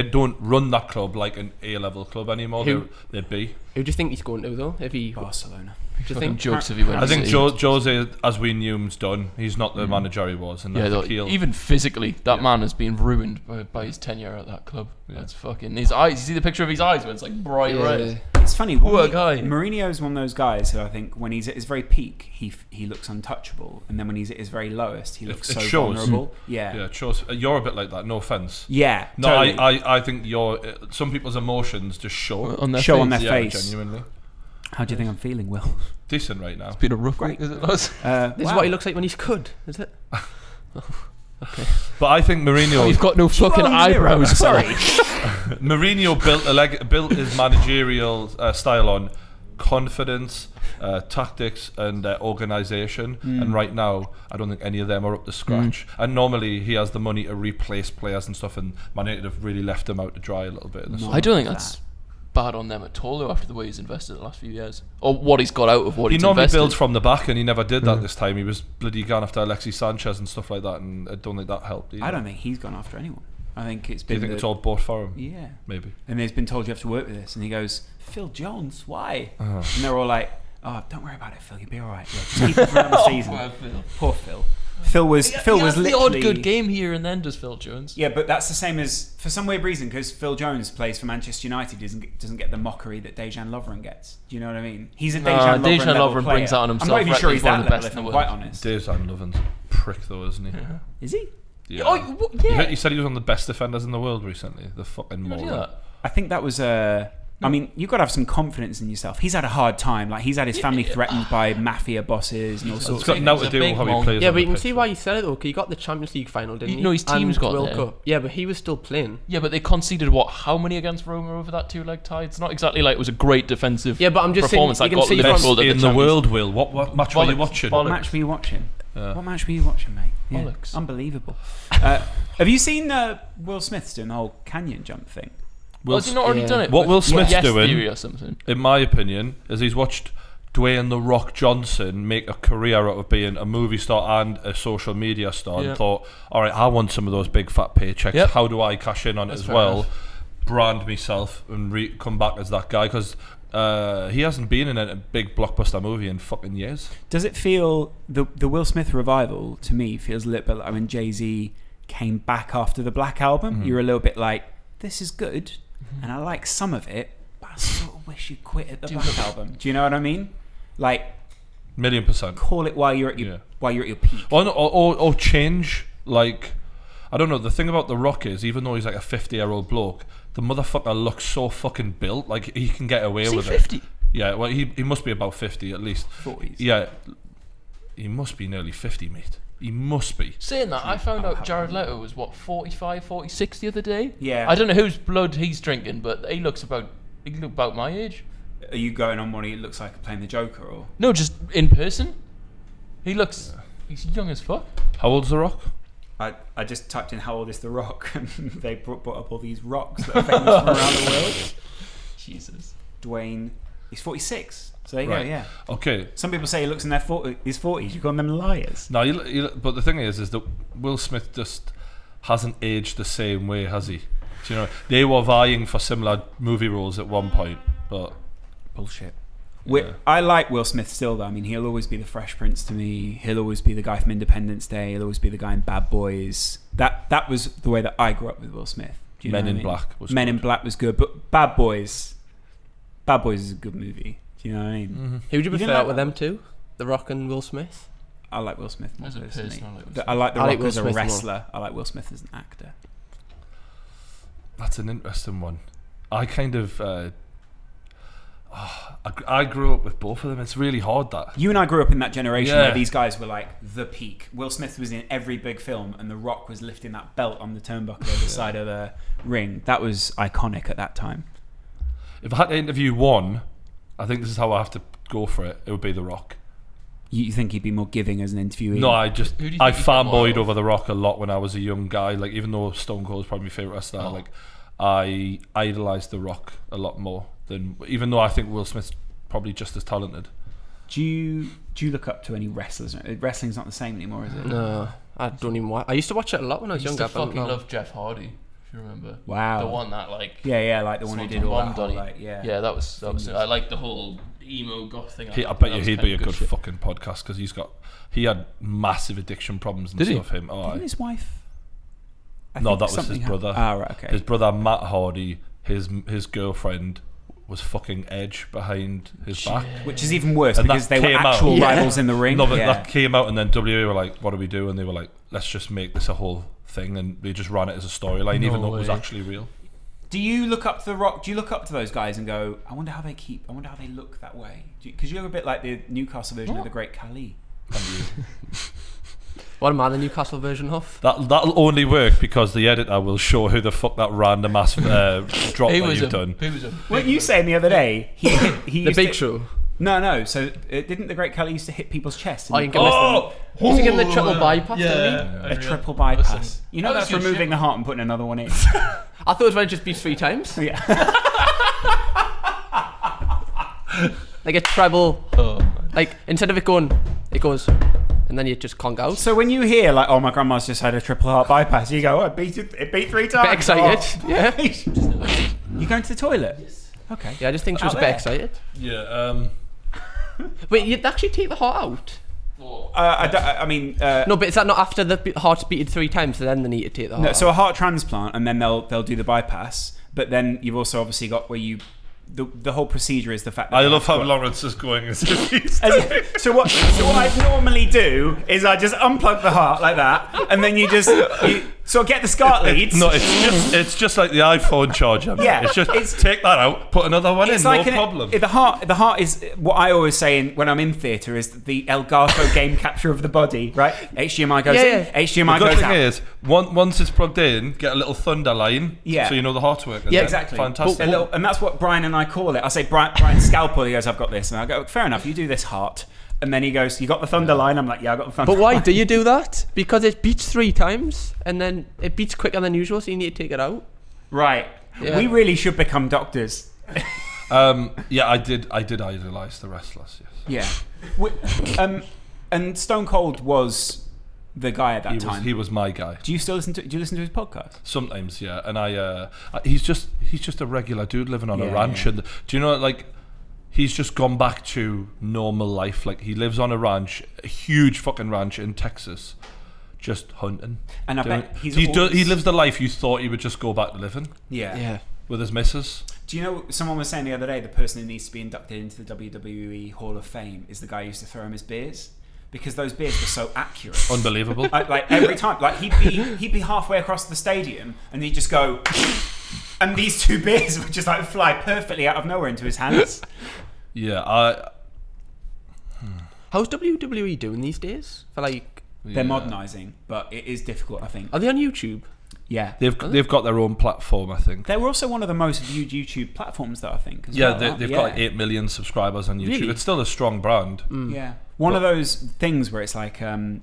D: don't run that club like an A-level club anymore.
C: Who-
D: They're B.
C: Who do you think he's going to though? If he,
A: Barcelona.
C: do you
B: Fucking
C: think?
B: jokes if he went.
D: I think
B: to
D: Jose, as we knew him's done. He's not the manager he was, and
B: Yeah,
D: I
B: though,
D: think he'll.
B: even physically, that
D: Yeah.
B: man has been ruined by his tenure at that club. That's fucking his eyes. You see the picture of his eyes when it's like bright red.
A: It's funny.
B: Poor guy.
A: Mourinho's one of those guys who I think when he's at his very peak, he looks untouchable, and then when he's at his very lowest, he looks
D: It
A: so
D: shows.
A: vulnerable. Yeah.
D: Yeah, it shows. You're a bit like that. No offense.
A: Yeah.
D: No,
A: totally.
D: I think some people's emotions just show
B: On their
A: Show
B: face.
A: on their
D: yeah,
A: face.
D: genuinely
A: How do you think I'm feeling, Will?
D: decent right now.
B: It's been a rough
A: Great.
B: week as it was.
C: This is what he looks like when he's good, is it?
D: But I think
B: Oh,
D: Mourinho,
B: you've got no fucking eyebrows.
A: Sorry.
D: Mourinho built his managerial style on confidence, tactics, and organisation. And right now, I don't think any of them are up to scratch. And normally, he has the money to replace players and stuff, and Man United have really left him out to dry a little bit. In the summer.
B: I don't think that's bad on them at all, though, after the way he's invested the last few years. Or what he's got out of what
D: He
B: he's
D: normally
B: invested.
D: builds from the back, and he never did that this time. He was bloody gone after Alexis Sanchez and stuff like that, and I don't think that helped either.
A: I don't think he's gone after anyone. I think it's
D: Do
A: been.
D: you think it's all bought for him?
A: Yeah.
D: Maybe.
A: And he's been told you have to work with this, and he goes, Phil Jones, why?
D: Uh-huh.
A: And they're all like, oh, don't worry about it, Phil. You'll be all right. Yeah, just keep it for another season.
B: Poor Phil.
A: Poor Phil. Phil was
B: He has
A: literally
B: the odd good game here and then, does Phil Jones?
A: Yeah, but that's the same as for some weird reason because Phil Jones plays for Manchester United doesn't get the mockery that Dejan Lovren gets. Do you know what I mean? He's a Dejan Lovren
B: Dejan
A: level
B: Lovren
A: player.
B: brings that on
A: I'm
B: himself.
A: not even sure he's
B: He's one
A: that
B: of the
A: level.
B: best
A: If
B: in
A: I'm
B: the
A: quite
B: world.
A: honest,
D: Dejan Lovren's a prick though, isn't he?
A: is he?
D: Yeah.
B: Oh, yeah.
D: He said he was one of the best defenders in the world recently. The fucking
B: How do you do
D: moron.
B: that?
A: I think that was I mean, you've got to have some confidence in yourself. He's had a hard time. Like he's had his family threatened by mafia bosses and all
D: It's
A: sorts.
D: got
A: of
D: now
B: He's
D: to
B: a
D: do with
B: big
D: how he
B: man.
D: plays.
C: Yeah,
D: on
C: but
D: the
C: you can
D: pitch,
C: see
D: though.
C: why he said it though. 'Cause he got the Champions League final, didn't he?
B: No, his team's
C: And
B: got
C: World
B: there.
C: Cup. Yeah, but he was still playing.
B: Yeah, but they conceded how many against Roma over that two-leg tie? It's not exactly like it was a great defensive
C: Yeah, but I'm just saying,
B: performance
C: you
B: that
C: can
B: got
C: see
B: Liverpool
C: from-
B: at the
D: in the
B: Champions
D: world, Will. What match were you
B: Bollocks.
D: watching?
B: Bollocks.
A: What match were you watching?
D: Yeah.
A: What match were you watching, mate? Yeah.
B: Bollocks.
A: Unbelievable. Have you seen Will Smith's doing the whole canyon jump thing?
B: Well, has he not already
C: yeah.
B: done it?
D: What
B: with
D: Will Smith's
B: Yes
D: doing-
B: Theory or something.
D: In my opinion, is he's watched Dwayne "The Rock" Johnson make a career out of being a movie star and a social media star,
B: Yeah.
D: and thought, all right, I want some of those big fat paychecks.
B: Yep.
D: How do I cash in on
B: That's
D: it as
B: fair
D: well?
B: enough.
D: Brand myself and come back as that guy because he hasn't been in a big blockbuster movie in fucking years.
A: Does it feel the Will Smith revival to me feels a little bit like when Jay-Z came back after the Black Album? You're a little bit like, this is good, and I like some of it, but I sort of wish you'd quit at the Black Album. Do you know what I mean? Like,
D: 1,000,000%.
A: call it while you're at your peak.
D: Or change, like, I don't know, the thing about The Rock is, even though he's like a 50-year-old bloke, the motherfucker looks so fucking built, like he can get away
B: Is he
D: with
B: 50?
D: it. Yeah, well, he must be about 50 at least.
A: 40s.
D: Yeah, he must be nearly 50, mate. He must be.
B: Saying that, I found out Jared Leto was, 45, 46 the other day?
A: Yeah.
B: I don't know whose blood he's drinking, but he look about my age.
A: Are you going on what he looks like playing the Joker, or?
B: No, just in person. He looks... He's young as fuck.
D: How old's The Rock?
A: I just typed in how old is The Rock, and they brought up all these rocks that are famous from around the world.
B: Jesus.
A: Dwayne, he's 46. So there you go, yeah.
D: Okay.
A: Some people say he looks in his 40s. You call them liars.
D: No, but the thing is that Will Smith just hasn't aged the same way, has he? Do you know, they were vying for similar movie roles at one point, but
A: Bullshit.
D: Yeah.
A: I like Will Smith still, though. I mean, he'll always be the Fresh Prince to me. He'll always be the guy from Independence Day. He'll always be the guy in Bad Boys. That was the way that I grew up with Will Smith. Do you know
D: Men
A: what
D: in
A: I mean?
D: Black was
A: Men
D: good.
A: in Black was good, but Bad Boys is a good movie. Do you know what I mean?
D: Mm-hmm.
C: Who would you
A: You
C: prefer
A: didn't
C: out
A: like
C: with
A: that?
C: them two? The Rock and Will Smith?
A: I like Will Smith more
B: As a
A: personally.
B: person, I like Will
A: I like The
C: I
A: Rock
C: like Will
A: as a
C: Smith more.
A: wrestler. I like Will Smith as an actor.
D: That's an interesting one. I kind of I grew up with both of them. It's really hard, that.
A: You and I grew up in that generation
D: Yeah.
A: where these guys were like the peak. Will Smith was in every big film, and The Rock was lifting that belt on the turnbuckle at the side of the ring. That was iconic at that time.
D: If I had to interview one, I think this is how I have to go for it. It would be The Rock.
A: You think he'd be more giving as an interviewee?
D: No, I
B: Who do you think
D: I
B: you'd get more
D: fanboyed
B: of?
D: over The Rock a lot when I was a young guy. Like, even though Stone Cold is probably my favourite wrestler,
B: Oh.
D: like, I idolised The Rock a lot more than, even though I think Will Smith's probably just as talented.
A: Do you look up to any wrestlers? Wrestling's not the same anymore, is it?
C: No, I don't even watch. I used to watch it a lot when I
B: I
C: was
B: used
C: younger.
B: to
C: but
B: fucking
C: no.
B: love Jeff Hardy, if you remember.
A: Wow.
B: The one that, like...
A: Yeah, like the one who did all that
B: Bombed
A: whole,
B: on you.
A: like, yeah.
B: Yeah, that was I like the whole emo goth thing.
D: I bet you he'd be a good fucking podcast, because he had massive addiction problems and
C: Did he?
D: stuff.
A: Didn't his wife? I
D: No,
A: think
D: that was
A: something
D: his brother.
A: Ah, right, okay.
D: His brother Matt Hardy, his girlfriend was fucking Edge behind his back.
A: Which is even worse
D: And
A: because
D: that
A: they were
D: came out.
A: actual
C: Yeah.
A: rivals in the ring.
D: No, but
A: yeah.
D: that came out, and then WWE were like, "What do we do?" And they were like, "Let's just make this a whole thing," and they just ran it as a storyline,
B: No
D: even though it was
B: way.
D: actually real.
A: Do you look up to The Rock? Do you look up to those guys and go, I wonder how they look that way? Because you're a bit like the Newcastle version of the Great Khali.
C: What am I, the Newcastle version of?
D: That'll only work because the editor will show who the fuck that random ass drop that you've done.
B: He was a
A: What you saying the other day? He
C: The
A: used
C: Big
A: to-
C: Show.
A: No. So didn't the Great Khali used to hit people's chests?
C: Oh, you can miss them. Used to give them the triple bypass, didn't he?
A: A triple bypass.
B: Listen,
A: You know
B: that
A: that's
B: was your
A: removing
B: shit.
A: the heart and putting another one in.
C: I thought it was when it just beats 3 times.
A: Yeah.
C: Like a treble.
B: Oh, man.
C: Like, instead of it goes, and then you just conk out.
A: So when you hear like, oh, my grandma's just had a triple heart bypass, you go, oh, it beat 3 times.
C: Bit excited.
A: Oh.
C: Yeah.
A: You going to the toilet? Yes. Okay.
C: Yeah, I just think she was a
A: Out
C: bit
A: there.
C: excited.
D: Yeah.
C: Wait, you'd actually take the heart out?
A: I mean,
C: No, but is that not after the heart's beaten 3 times, so then they need to take the heart
A: no,
C: out?
A: so a heart transplant, and then they'll do the bypass. But then you've also obviously got where you the whole procedure is the fact that
D: I
A: they
D: love
A: have
D: how
A: to-
D: Lawrence is going as if he's.
A: So what I normally do is I just unplug the heart like that, and then you sort of get the SCART leads.
D: No, it's just like the iPhone charger. Man.
A: Yeah,
D: it's take that out, put another one in,
A: It's like
D: no problem.
A: The heart is what I always say when I'm in theatre is the Elgato game capture of the body, right? HDMI goes in, HDMI
D: The good
A: goes
D: thing
A: out.
D: is, once it's plugged in, get a little thunder line,
A: Yeah.
D: so you know the heart's working.
C: Yeah,
D: then.
A: Exactly.
D: Fantastic.
A: And that's what Brian and I call it. I say, Brian Scalpel, he goes, I've got this. And I go, fair enough, you do this heart. And then he goes, you got the thunder line? I'm like, yeah, I got the thunder
C: But why
A: line.
C: do you do that? Because it beats 3 times, and then it beats quicker than usual, so you need to take it out.
A: Right.
C: Yeah.
A: We really should become doctors.
D: Yeah, I did idolise the wrestlers. Yes.
A: Yeah. And Stone Cold was the guy at that time.
D: He was my guy.
A: Do you listen to his podcast?
D: Sometimes, yeah, and he's just a regular dude living on a
A: Yeah,
D: ranch,
A: yeah.
D: and do you know, like, he's just gone back to normal life. Like, he lives on a ranch, a huge fucking ranch in Texas, just hunting.
A: And I
D: doing-
A: bet he
D: lives the life you thought he would just go back to living
A: Yeah.
D: with his missus.
A: Do you know, someone was saying the other day, the person who needs to be inducted into the WWE Hall of Fame is the guy who used to throw him his beers? Because those beers were so accurate.
D: Unbelievable.
A: Like every time, like he'd be halfway across the stadium and he'd just go, and these 2 beers would just like fly perfectly out of nowhere into his hands.
D: Yeah,
C: How's WWE doing these days? For like
A: They're modernising, but it is difficult, I think.
C: Are they on YouTube?
A: Yeah.
D: They've got their own platform, I think.
A: They were also one of the most viewed YouTube platforms, though, I think. As
D: Yeah,
A: well,
D: they've got like 8 million subscribers on YouTube.
C: Really?
D: It's still a strong brand.
A: Yeah. One of those things where it's like,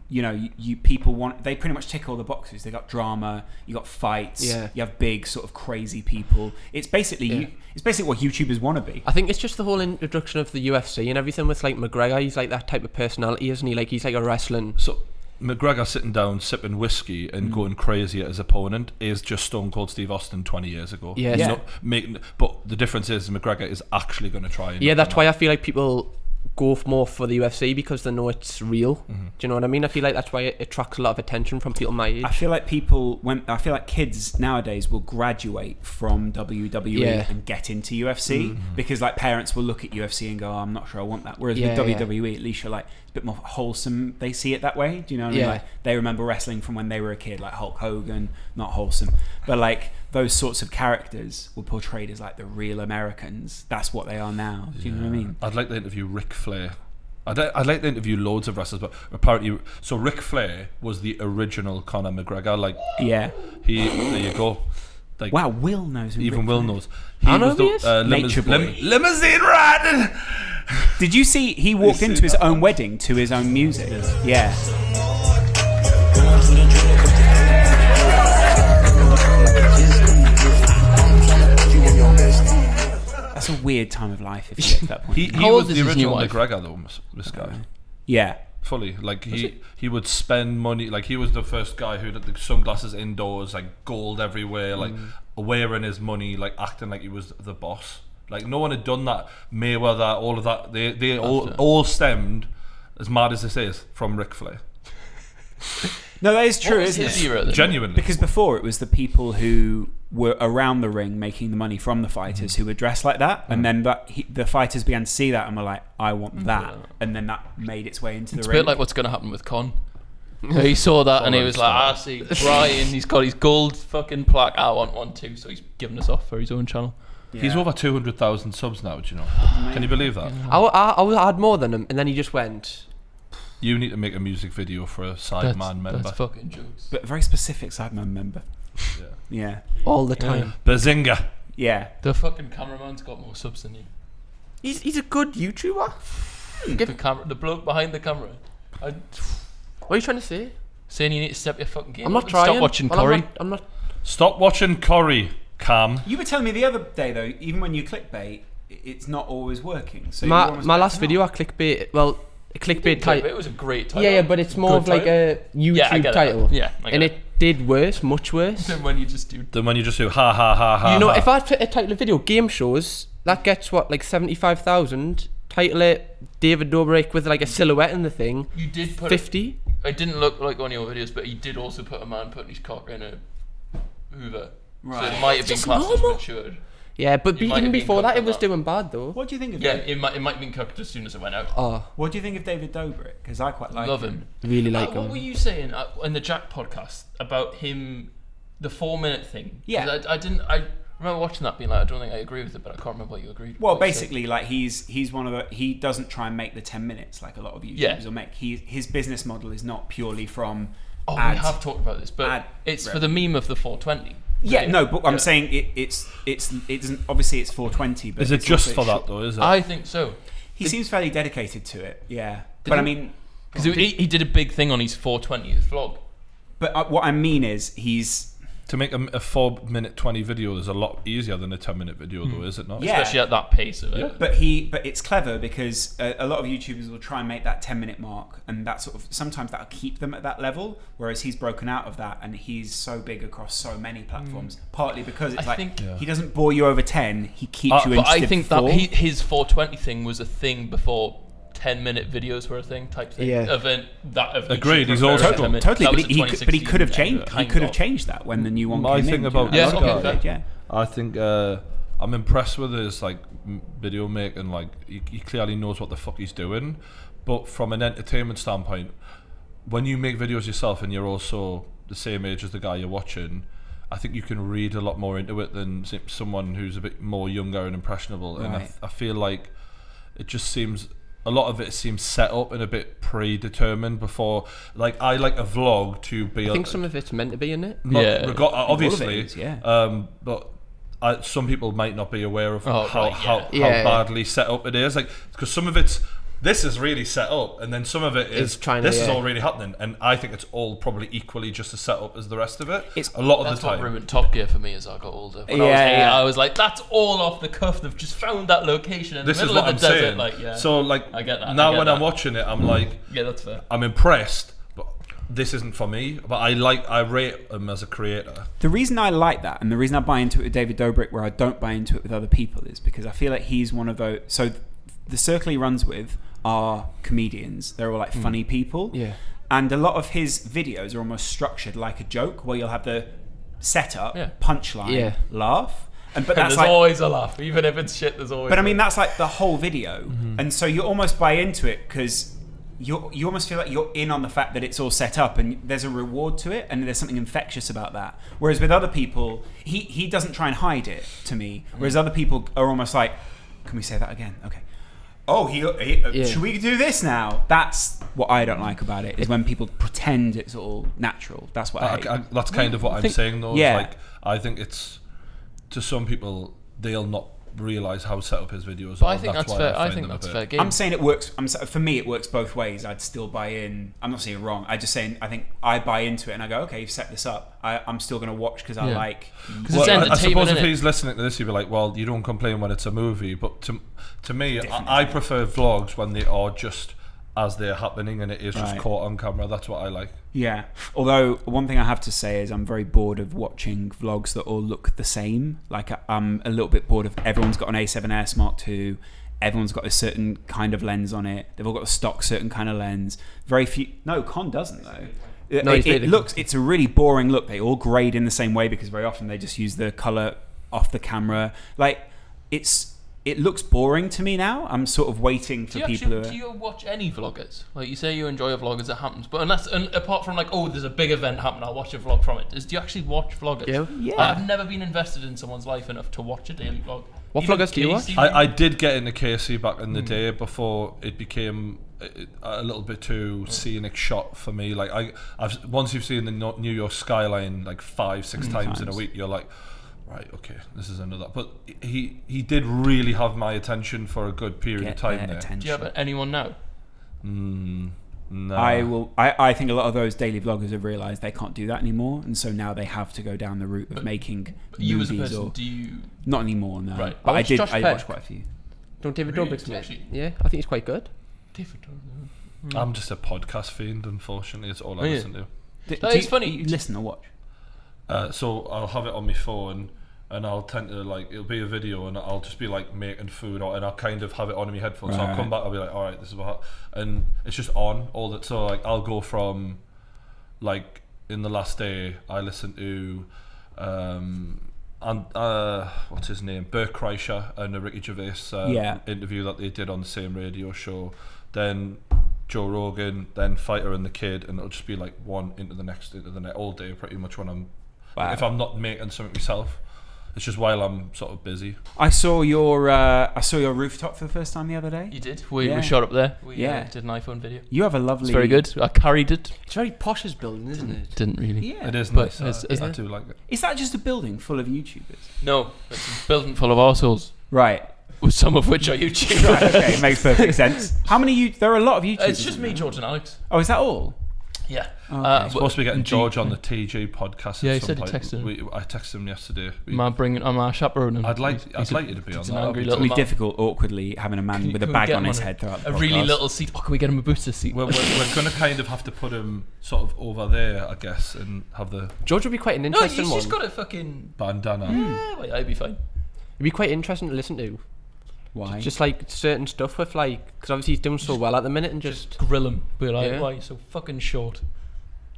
A: you people want, they pretty much tick all the boxes. They got drama, you got fights,
C: Yeah.
A: you have big sort of crazy people. It's basically it's basically what YouTubers want to be.
C: I think it's just the whole introduction of the UFC and everything with like McGregor. He's like that type of personality, isn't he? Like he's like a wrestling.
D: So McGregor sitting down, sipping whiskey and going crazy at his opponent is just Stone Cold Steve Austin 20 years ago.
C: Yeah.
D: He's
C: Yeah.
D: not but the difference is McGregor is actually going to try and...
C: Yeah, that's why I feel like people go more for the UFC because they know it's real. Do you know what I mean? I feel like that's why it attracts a lot of attention from people my age.
A: I feel like kids nowadays will graduate from WWE and get into UFC because like parents will look at UFC and go, oh, I'm not sure I want that. Whereas with WWE, at least you're like, it's a bit more wholesome. They see it that way. Do you know what I mean? Like they remember wrestling from when they were a kid, like Hulk Hogan, not wholesome, but like those sorts of characters were portrayed as like the real Americans. That's what they are now. Do you know what I mean?
D: I'd like to interview Ric Flair. I'd like to interview loads of wrestlers, but apparently, so Ric Flair was the original Conor McGregor. Like, there you go. Like,
A: Wow, Will knows who
D: even
A: Ric
D: Will
A: Flair
D: knows.
C: I know who he is.
A: Nature Boy.
D: Limousine riding.
A: Did you see he walked into his own wedding to his own music? Yeah. That's a weird time of life if you get to that point.
D: He
B: How
D: was
B: old is
D: the
B: his new
D: original
B: wife?
D: McGregor though, this guy.
A: Yeah.
D: Fully, like he would spend money. Like he was the first guy who had the sunglasses indoors, like gold everywhere, like wearing his money, like acting like he was the boss. Like no one had done that. Mayweather, all of that, they all stemmed, as mad as this is, from Ric Flair.
A: No, that is true,
B: What was
A: isn't
B: his
A: it?
B: era then?
D: Genuinely,
A: Because before it was the people who were around the ring making the money from the fighters who were dressed like that, and then the fighters began to see that and were like, I want that, and then that made its way into
B: It's
A: the
B: a
A: ring.
B: bit like what's going to happen with Con. He saw that and he was like, I see Brian, he's got his gold fucking plaque, I want one too, so he's giving us off for his own channel.
D: he's over 200,000 subs now. Do you know? Can you believe that?
C: I had more than him, and then he just went.
D: You need to make a music video for a Sideman member.
B: That's fucking jokes.
A: But a very specific Sideman member. Yeah.
C: All the time.
D: Bazinga.
A: Yeah.
B: The fucking cameraman's got more subs than you.
C: He's a good YouTuber.
B: The bloke behind the camera.
C: What are you trying to say?
B: Saying you need to step your fucking game
C: I'm
B: up
C: not
B: and
C: trying.
B: Stop watching
C: Well,
B: Corey.
C: I'm not.
D: Stop watching Corey, Cam.
A: You were telling me the other day though, even when you clickbait, it's not always working. So
C: My
A: you're almost
C: last
A: better
C: video,
A: not.
C: I clickbait. Well, a clickbait title.
B: It was a great title.
C: Yeah, but it's more
B: Good
C: of like
B: title.
C: a YouTube title.
B: Yeah, I get
C: and
B: it.
C: it did worse, much worse.
B: Then when you just do.
D: Then when you just do ha ha ha ha.
C: You know,
D: ha.
C: if I put a title of video, game shows, that gets what, like 75,000. Title it David Dobrik with like a silhouette in the thing.
B: You did put
C: 50.
B: It didn't look like one of your videos, but he did also put a man putting his cock in a Hoover.
A: Right.
B: So it might have been
C: Just
B: classed as
C: normal.
B: matured.
C: Yeah, but
B: You might
C: even
B: have been
C: before that,
B: cooked
C: it
B: on
C: was
B: that.
C: doing bad though.
A: What do you think of
B: Yeah,
A: David?
B: it might have been cooked as soon as it went out.
C: Oh,
A: What do you think of David Dobrik? Because I quite like
B: Love him.
C: really like
B: What
C: him.
B: were you saying in the Jack podcast about him, the 4-minute thing?
A: Yeah.
B: 'Cause I remember watching that being like, I don't think I agree with it, but I can't remember what you agreed with.
A: Well,
B: what you said.
A: basically, like he's one of the. He doesn't try and make the 10 minutes like a lot of YouTubers will make. His business model is not purely from.
B: Oh,
A: ads.
B: we have talked about this, but
A: ad
B: it's for the meme of the 420.
A: Yeah, no, but I'm
B: Yeah.
A: saying it's obviously it's 420. But
D: Is it
A: it's
D: just
A: also-
D: for that though? Is it?
B: I think so.
A: He seems fairly dedicated to it. Yeah,
B: Did
A: but I
B: he-
A: mean,
B: Because he did a big thing on his 420th vlog.
A: but what I mean is he's.
D: To make a 4-minute 20 video is a lot easier than a 10-minute video, though, is it not?
A: Yeah.
B: Especially at that pace of it.
A: But it's clever because a lot of YouTubers will try and make that 10-minute mark, and that sort of sometimes that'll keep them at that level. Whereas he's broken out of that, and he's so big across so many platforms. Partly because it's
B: I think-
A: he doesn't bore you over 10; he keeps you
B: But I
A: interested.
B: think
A: for
B: that his 420 thing was a thing before 10-minute videos were a thing type thing.
C: Yeah.
D: Agreed, he's also-
A: totally. But he could have changed. He could have changed that when the new one
D: My
A: came
D: thing
A: in.
D: about
A: do you know?
B: this
A: A lot of
B: guy-
A: people did, yeah.
D: I think I'm impressed with his like video making. Like he clearly knows what the fuck he's doing. But from an entertainment standpoint, when you make videos yourself and you're also the same age as the guy you're watching, I think you can read a lot more into it than someone who's a bit more younger and impressionable. And
A: Right.
D: I feel like it just seems a lot of it seems set up and a bit predetermined before. Like, I like a vlog to be.
C: I think some of it's meant to be in it.
D: Obviously,
A: yeah.
D: but some people might not be aware of how
C: Yeah.
D: badly set up it is. Like, because some of it's. This is really set up, and then some of it is is all really happening, and I think it's all probably equally just as set up as the rest of it.
A: It's
D: a lot of
B: That's
D: the time.
B: what ruined Top Gear for me as I got older. When I was 8, I was like, that's all off the cuff. They've just found that location in the middle of the desert.
D: Saying.
B: Like, yeah.
D: So, like,
B: I get that.
D: Now when I'm watching it, I'm like,
B: yeah, that's fair.
D: I'm impressed, but this isn't for me. But I rate him as a creator.
A: The reason I like that, and the reason I buy into it with David Dobrik, where I don't buy into it with other people, is because I feel like he's one of those. So, the circle he runs with are comedians. They're all like funny people.
C: Yeah.
A: And a lot of his videos are almost structured like a joke, where you'll have the setup, punchline, laugh. But that's
B: there's always a laugh, even if it's shit. There's always.
A: But I mean, that's like the whole video, and so you almost buy into it because you almost feel like you're in on the fact that it's all set up, and there's a reward to it, and there's something infectious about that. Whereas with other people, he doesn't try and hide it to me. Whereas other people are almost like, can we say that again? Okay. Oh, should we do this now? That's what I don't like about it, is when people pretend it's all natural. That's what I hate.
D: That's kind of what I'm saying, though.
A: Yeah.
D: Like, I think it's, to some people, they'll not realise how set up his videos
B: But
D: are.
B: I think that's fair. I think that's fair game.
A: I'm saying it works. For me, it works both ways. I'd still buy in. I'm not saying it wrong. I'm just saying I think I buy into it and I go, okay, you've set this up. I'm still going to watch because I like.
B: Because it's entertainment.
D: I suppose if
B: innit?
D: he's listening to this, he'd be like, well, you don't complain when it's a movie. But to me, I prefer vlogs when they are just as they're happening and it is just caught on camera. That's what I like.
A: Yeah. Although one thing I have to say is I'm very bored of watching vlogs that all look the same. Like, I'm a little bit bored of everyone's got an A7S Mark II. Everyone's got a certain kind of lens on it. They've all got a stock certain kind of lens. Very few. No, Con doesn't though. It's a really boring look. They all grade in the same way because very often they just use the color off the camera. Like, it looks boring to me now. I'm sort of waiting for people
B: Do you watch any vloggers? Like, you say you enjoy a vlog as it happens, but apart from like, oh, there's a big event happening, I'll watch a vlog from it. Do you actually watch vloggers?
C: Yeah.
B: I've never been invested in someone's life enough to watch a daily vlog.
C: What vloggers do you watch?
D: I did get into Casey back in the day before it became a little bit too scenic shot for me. Like, once you've seen the New York skyline like 5-6 times in a week, you're like, right, okay, this is another. But he did really have my attention for a good period of time there.
B: Do you have anyone now?
D: No.
A: I think a lot of those daily vloggers have realised they can't do that anymore, and so now they have to go down the route of making
B: you
A: movies.
B: as a person, do you?
A: Not anymore, no.
B: Right.
A: But I
C: Josh
A: watched quite a few.
C: Don't David
B: Really?
C: Dobrik's
B: Actually?
C: Yeah, I think he's quite good.
B: David
D: I'm just a podcast fiend, unfortunately. It's all I listen to.
B: It's funny.
A: You listen or watch?
D: So I'll have it on my phone, and I'll tend to, like, it'll be a video, and I'll just be like making food, and I'll kind of have it on in my headphones. So I'll come back, I'll be like, all right, this is what, and it's just on all that. So like, I'll go from, like, in the last day, I listened to, what's his name, Bert Kreischer and a Ricky Gervais interview that they did on the same radio show. Then Joe Rogan, then Fighter and the Kid, and it'll just be like one into the next all day, pretty much when I'm.
A: Wow.
D: If I'm not making something myself, it's just while I'm sort of busy.
A: I saw your rooftop for the first time the other day.
B: You did? We shot up there. We did an iPhone video.
A: You have a lovely.
B: It's very good. I carried it.
C: It's very posh as building, isn't it?
B: Didn't really.
A: Yeah.
D: It is
B: But
D: nice.
B: it's-
D: I do like it.
A: Is that just a building full of YouTubers?
B: No, it's a building full of arseholes,
A: Right.
B: with some of which are YouTubers.
A: Right. Okay. Makes perfect sense. How many? There are a lot of YouTubers.
B: It's just me, George, and Alex.
A: Oh, is that all?
B: Yeah.
A: Okay.
D: Supposed to be getting George on the TG podcast.
B: Yeah,
D: at
B: he
D: some
B: said he
D: point.
B: texted him.
D: I texted him yesterday.
B: I'm our chaperone.
D: I'd like you to be on
B: he's
D: that.
B: an angry
A: It'll
B: little
A: be
B: man.
A: difficult, awkwardly, having a man with a
B: Can we
A: bag
B: get
A: on
B: him
A: his
B: on
A: head throughout the
B: a really
A: podcast.
B: little seat. Oh, can we get him a booster seat?
D: We're going to kind of have to put him sort of over there, I guess, and have the
C: George would be quite an
B: No,
C: interesting
B: he's
C: one.
B: just got a fucking.
D: bandana.
B: Yeah, wait, I'd be fine.
C: It'd be quite interesting to listen to.
A: Why?
C: Just like certain stuff with like, because obviously he's doing so well at the minute, and just
B: Grill him. Be like,
C: Yeah.
B: why are you so fucking short?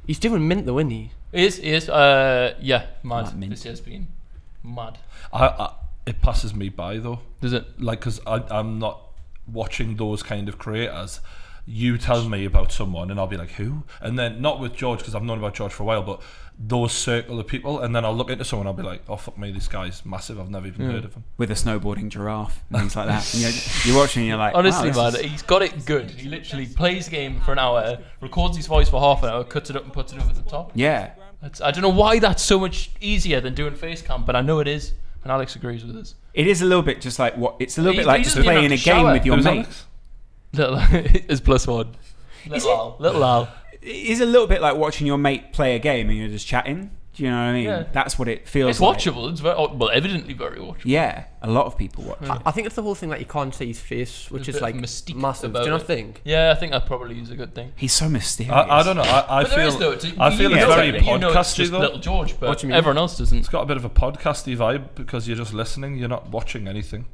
C: he's doing mint though, isn't he?
B: He is. Yeah, mad.
A: Mint.
B: This year's been mad.
D: It passes me by though,
B: Does it?
D: like, because I'm not watching those kind of creators. you tell me about someone and I'll be like, who? And then not with George, because I've known about George for a while, but those circle of people, and then I'll look into someone and I'll be like, oh fuck me, this guy's massive, I've never even heard of him.
A: With a snowboarding giraffe and things like that. And you're watching and you're like,
B: Honestly,
A: wow,
B: man, he's got it good. He literally plays a game for an hour, records his voice for half an hour, cuts it up and puts it over the top.
A: Yeah.
B: I don't know why that's so much easier than doing face cam, but I know it is, and Alex agrees with us.
A: It is a little bit just like what it's a little
B: He
A: bit like
B: doesn't
A: just
B: even
A: playing a
B: have to
A: game
B: shower.
A: with your
D: Who's
A: mate.
D: Alex?
B: Little is +1. Little Al.
A: It is a little bit like watching your mate play a game and you're just chatting. Do you know what I mean?
B: Yeah.
A: That's what it feels
B: It's
A: like.
B: watchable. It's evidently very watchable.
A: Yeah, a lot of people watch it.
C: I think it's the whole thing that you can't see his face, which
B: There's
C: is
B: a bit
C: like
B: of mystique
C: massive. Do
B: about
C: you not
B: it.
C: think?
B: Yeah, I think that probably is a good thing.
A: He's so mysterious.
D: I don't know. I
B: But there is,
D: feel
B: though.
D: I feel it's very
B: You know it's
D: podcasty
B: just
D: though.
B: Little George,
C: What
B: but
C: do you mean?
B: everyone else doesn't.
D: It's got a bit of a podcasty vibe because you're just listening. You're not watching anything.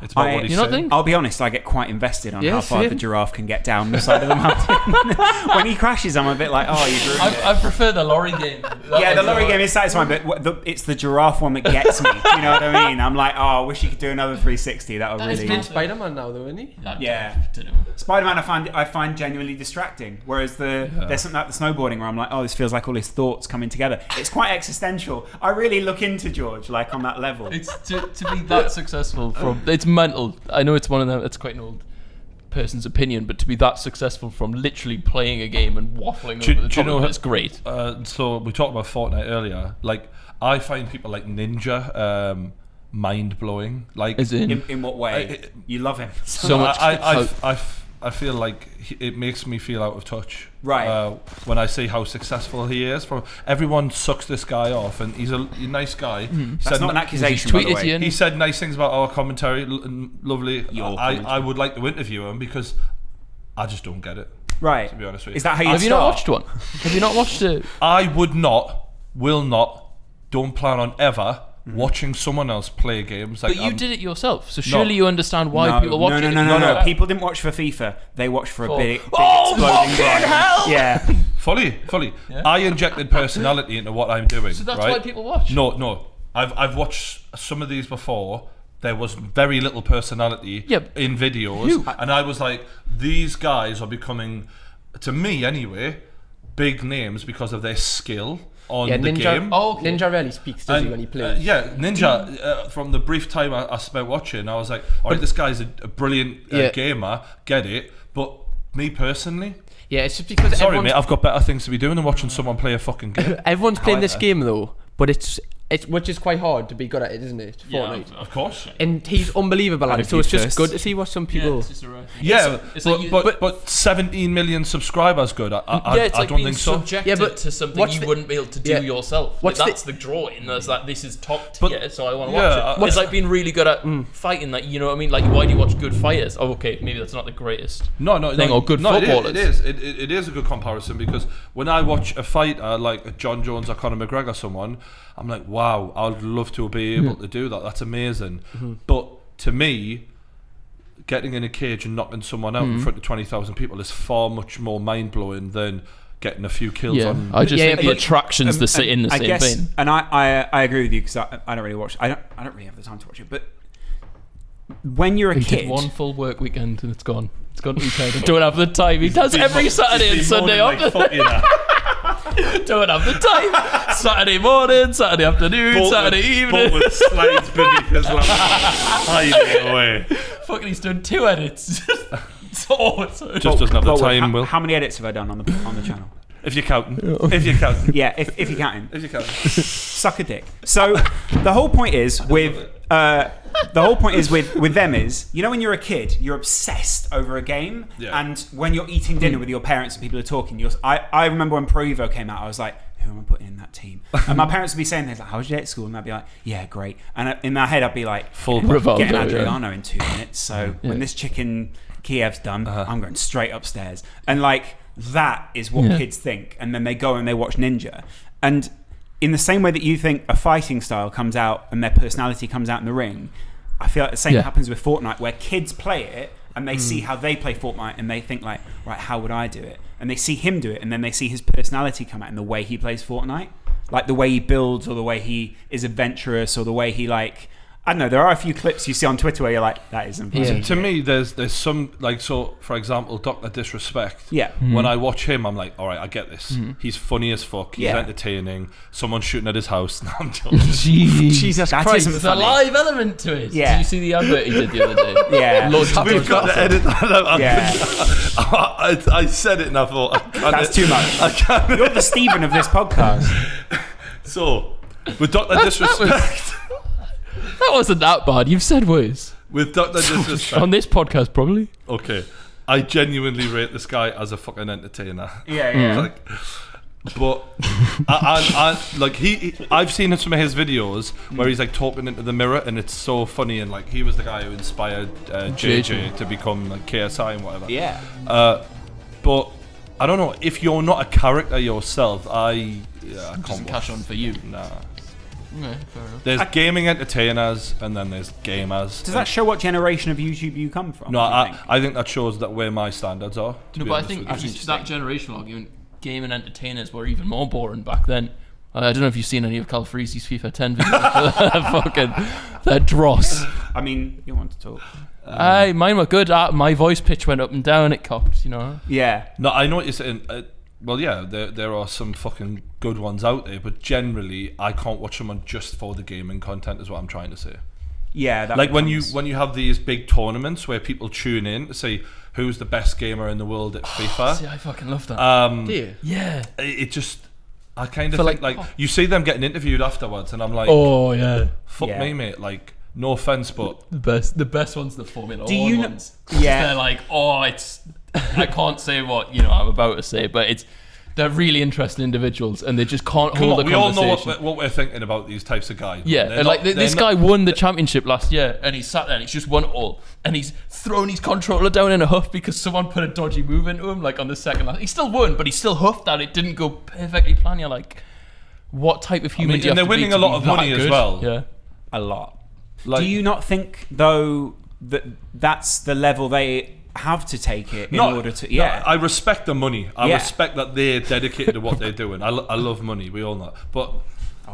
D: It's about what he's
B: You not
D: saying.
B: think?
A: I'll be honest, I get quite invested on
C: Yeah,
A: how far
C: same.
A: the giraffe can get down the side of the mountain. When he crashes, I'm a bit like, oh, you've ruined it.
B: I prefer the lorry game.
A: Yeah, the lorry game is satisfying, but it's the giraffe one that gets me. You know what I mean? I'm like, oh, I wish you could do another 360. That would
B: That is
A: really.
C: He's in Spider-Man now, though, isn't he?
A: Yeah.
B: Don't know.
A: Spider-Man, I find genuinely distracting. Whereas there's something like the snowboarding where I'm like, oh, this feels like all his thoughts coming together. It's quite existential. I really look into George like on that level.
B: It's to be that successful from it's mental. I know it's one of them. It's quite an old person's opinion, but to be that successful from literally playing a game and waffling over the top of it, it's great.
D: So we talked about Fortnite earlier. Like I find people like Ninja mind blowing. Like
B: As in,
A: In what way? You love him.
B: so much.
D: I feel like it makes me feel out of touch.
A: Right.
D: When I see how successful he is, everyone sucks this guy off, and he's a nice guy.
A: That's not an accusation, by the
B: tweeted
A: way.
B: you in.
D: He said nice things about our commentary, and lovely.
A: Your
D: I
A: commentary.
D: would like to interview him because I just don't get it.
A: Right.
D: To be honest with you.
A: Is that how you
B: Have
A: start?
B: you not watched one? Have you not watched it?
D: I would not, will not, don't plan on ever watching someone else play games. Like
B: But you did it yourself, so surely you understand why people watch it.
A: No. People didn't watch for FIFA. They watched for a big
B: Oh,
A: exploding
B: fucking
A: brain.
B: hell!
A: Yeah.
D: Fully. I injected personality into what I'm doing.
B: So that's
D: right?
B: why people watch.
D: No. I've watched some of these before. There was very little personality in videos, and I was like, these guys are becoming, to me anyway, big names because of their skill on the
C: Ninja,
D: game.
B: Oh, okay.
C: Ninja rarely speaks, does he, when he plays?
D: Ninja, from the brief time I spent watching, I was like, all right, this guy's a brilliant gamer, get it, but me personally,
C: Yeah, it's just because
D: sorry mate, I've got better things to be doing than watching someone play a fucking game.
C: everyone's playing this
D: However.
C: game though, but it's which is quite hard to be good at it, isn't it?
B: Yeah,
C: Fortnite.
D: Of course.
C: And he's unbelievable at
A: a
C: it, so it's
A: few
C: just
A: firsts.
C: good to see what some
B: Yeah,
C: people.
B: it's just a right thing.
D: Yeah,
B: It's like you-
D: but 17 million subscribers good. I
B: it's like
D: don't
B: being
D: think so.
B: subjected
C: Yeah, but
B: to something
C: what's
B: you
C: the-
B: wouldn't be able to do
C: yeah.
B: yourself. Like,
C: What's the-
B: that's the drawing. That's like, this is top
D: But-
B: tier, so I want to
D: yeah,
B: watch it. It's like being really good at fighting. Like, you know what I mean? Like, why do you watch good fighters? Oh, okay, maybe that's not the greatest.
D: No,
B: thing, or good footballers.
D: It is. It is a good comparison because when I watch a fighter like John Jones or Conor McGregor, someone, I'm like, wow, I'd love to be able to do that. That's amazing. But to me, getting in a cage and knocking someone out in front of 20,000 people is far much more mind blowing than getting a few kills on.
B: I just
C: Yeah,
B: think the
C: but-
B: attraction's in the
A: I
B: same
A: guess,
B: vein.
A: and I agree with you because I don't really watch. I don't really have the time to watch it. But when you're a
B: He
A: kid,
B: did one full work weekend and it's gone. It's gone to his head. I don't have the time. He does every Saturday and Sunday off. Don't have the time. Saturday morning, Saturday afternoon, Saturday evening.
D: with slides beneath his lap. Hiding away.
B: Fucking, he's done 2 edits. It's awesome.
D: Just doesn't have the
A: Boltwood,
D: time, Will.
A: how many edits have I done on the channel?
D: If you're counting. If you're counting.
A: Yeah, if you're counting.
D: If you're counting.
A: Suck a dick. So the whole point is with them is, you know, when you're a kid, you're obsessed over a game, and when you're eating dinner with your parents and people are talking, I remember when Pro Evo came out, I was like, who am I putting in that team? And my parents would be saying things like, how was your day at school? And I'd be like, yeah, great. And in my head, I'd be like,
D: Full
A: getting
B: Rivaldo,
A: Adriano in 2 minutes. So when this chicken Kiev's done, I'm going straight upstairs. And like, that is what kids think. And then they go and they watch Ninja. And in the same way that you think a fighting style comes out and their personality comes out in the ring, I feel like the same happens with Fortnite, where kids play it and they see how they play Fortnite and they think like, right, how would I do it? And they see him do it, and then they see his personality come out in the way he plays Fortnite, like the way he builds, or the way he is adventurous, or the way he like I don't know, there are a few clips you see on Twitter where you're like, that isn't funny.
C: Yeah.
D: To me, there's some, like, so for example, Dr. Disrespect.
A: Yeah.
D: When I watch him, I'm like, all right, I get this. He's funny as fuck. He's entertaining. Someone's shooting at his house. No, I'm joking.
C: Jesus
A: That
C: Christ.
A: isn't
B: There's a
A: funny.
B: live element to it.
A: Yeah.
B: Did you see the advert he did the other day?
A: Yeah.
D: We've got to edit that out.
A: Yeah.
D: I said it and I thought, I can't.
A: That's too much.
D: I can't.
A: You're the Stephen of this podcast.
D: So, with Dr. Disrespect.
B: That wasn't that bad. You've said worse.
D: With Dr. Disrespect.
B: On this podcast, probably.
D: Okay. I genuinely rate this guy as a fucking entertainer.
A: Yeah.
D: Like, but I've seen some of his videos where he's like talking into the mirror, and it's so funny. And like, he was the guy who inspired JJ to become like KSI and whatever.
A: Yeah.
D: But I don't know, if you're not a character yourself, I can't
B: Doesn't
D: watch.
B: cash on for you.
D: Nah.
B: No, fair enough.
D: There's gaming entertainers, and then there's gamers.
A: Does that show what generation of YouTube you come from?
D: No,
A: do you think?
D: I think that shows that where my standards are.
B: No, but I think that generational argument, gaming entertainers were even more boring back then. I don't know if you've seen any of Cal Freezy's FIFA 10 videos. They're dross.
A: I mean, you want to talk?
B: Mine were good. My voice pitch went up and down. It copped, you know.
A: Yeah.
D: No, I know what you're saying. Well, yeah, there are some fucking good ones out there, but generally, I can't watch someone just for the gaming content. Is what I'm trying to say.
A: Yeah. That
D: Like
A: becomes...
D: when you have these big tournaments where people tune in to say who's the best gamer in the world at FIFA.
B: See, I fucking love that.
C: Do you?
B: Yeah.
D: It just, I kind of
B: For
D: think like you see them getting interviewed afterwards, and I'm like,
B: Oh yeah.
D: fuck
A: Yeah.
D: me, mate. Like, no offense, but
B: The best ones, the Formula
A: Do
B: One
A: you know-
B: ones.
A: Yeah.
B: They're like, I can't say what I'm about to say, but they're really interesting individuals, and they just can't
D: come
B: hold
D: on,
B: a
D: we all know
B: conversation.
D: what we're thinking about these types of guys.
B: Yeah,
D: They're
B: and like
D: not-
B: this
D: they're
B: guy
D: not-
B: won the championship last year, and he sat there and he's just won it all, and he's thrown his controller down in a huff because someone put a dodgy move into him, like on the second lap. He still won, but he still huffed that it didn't go perfectly planned. You're like, what type of human do you
D: and
B: have
D: they're
B: to be
D: winning
B: to
D: a lot
B: be
D: of
B: that
D: money as
B: good?
D: well.
B: Yeah.
A: a lot.
D: Like,
A: Do you not think though that that's the level they have to take it in order to? Yeah.
D: No, I respect the money. I
A: Yeah.
D: respect that they're dedicated to what they're doing. I love money. We all know. But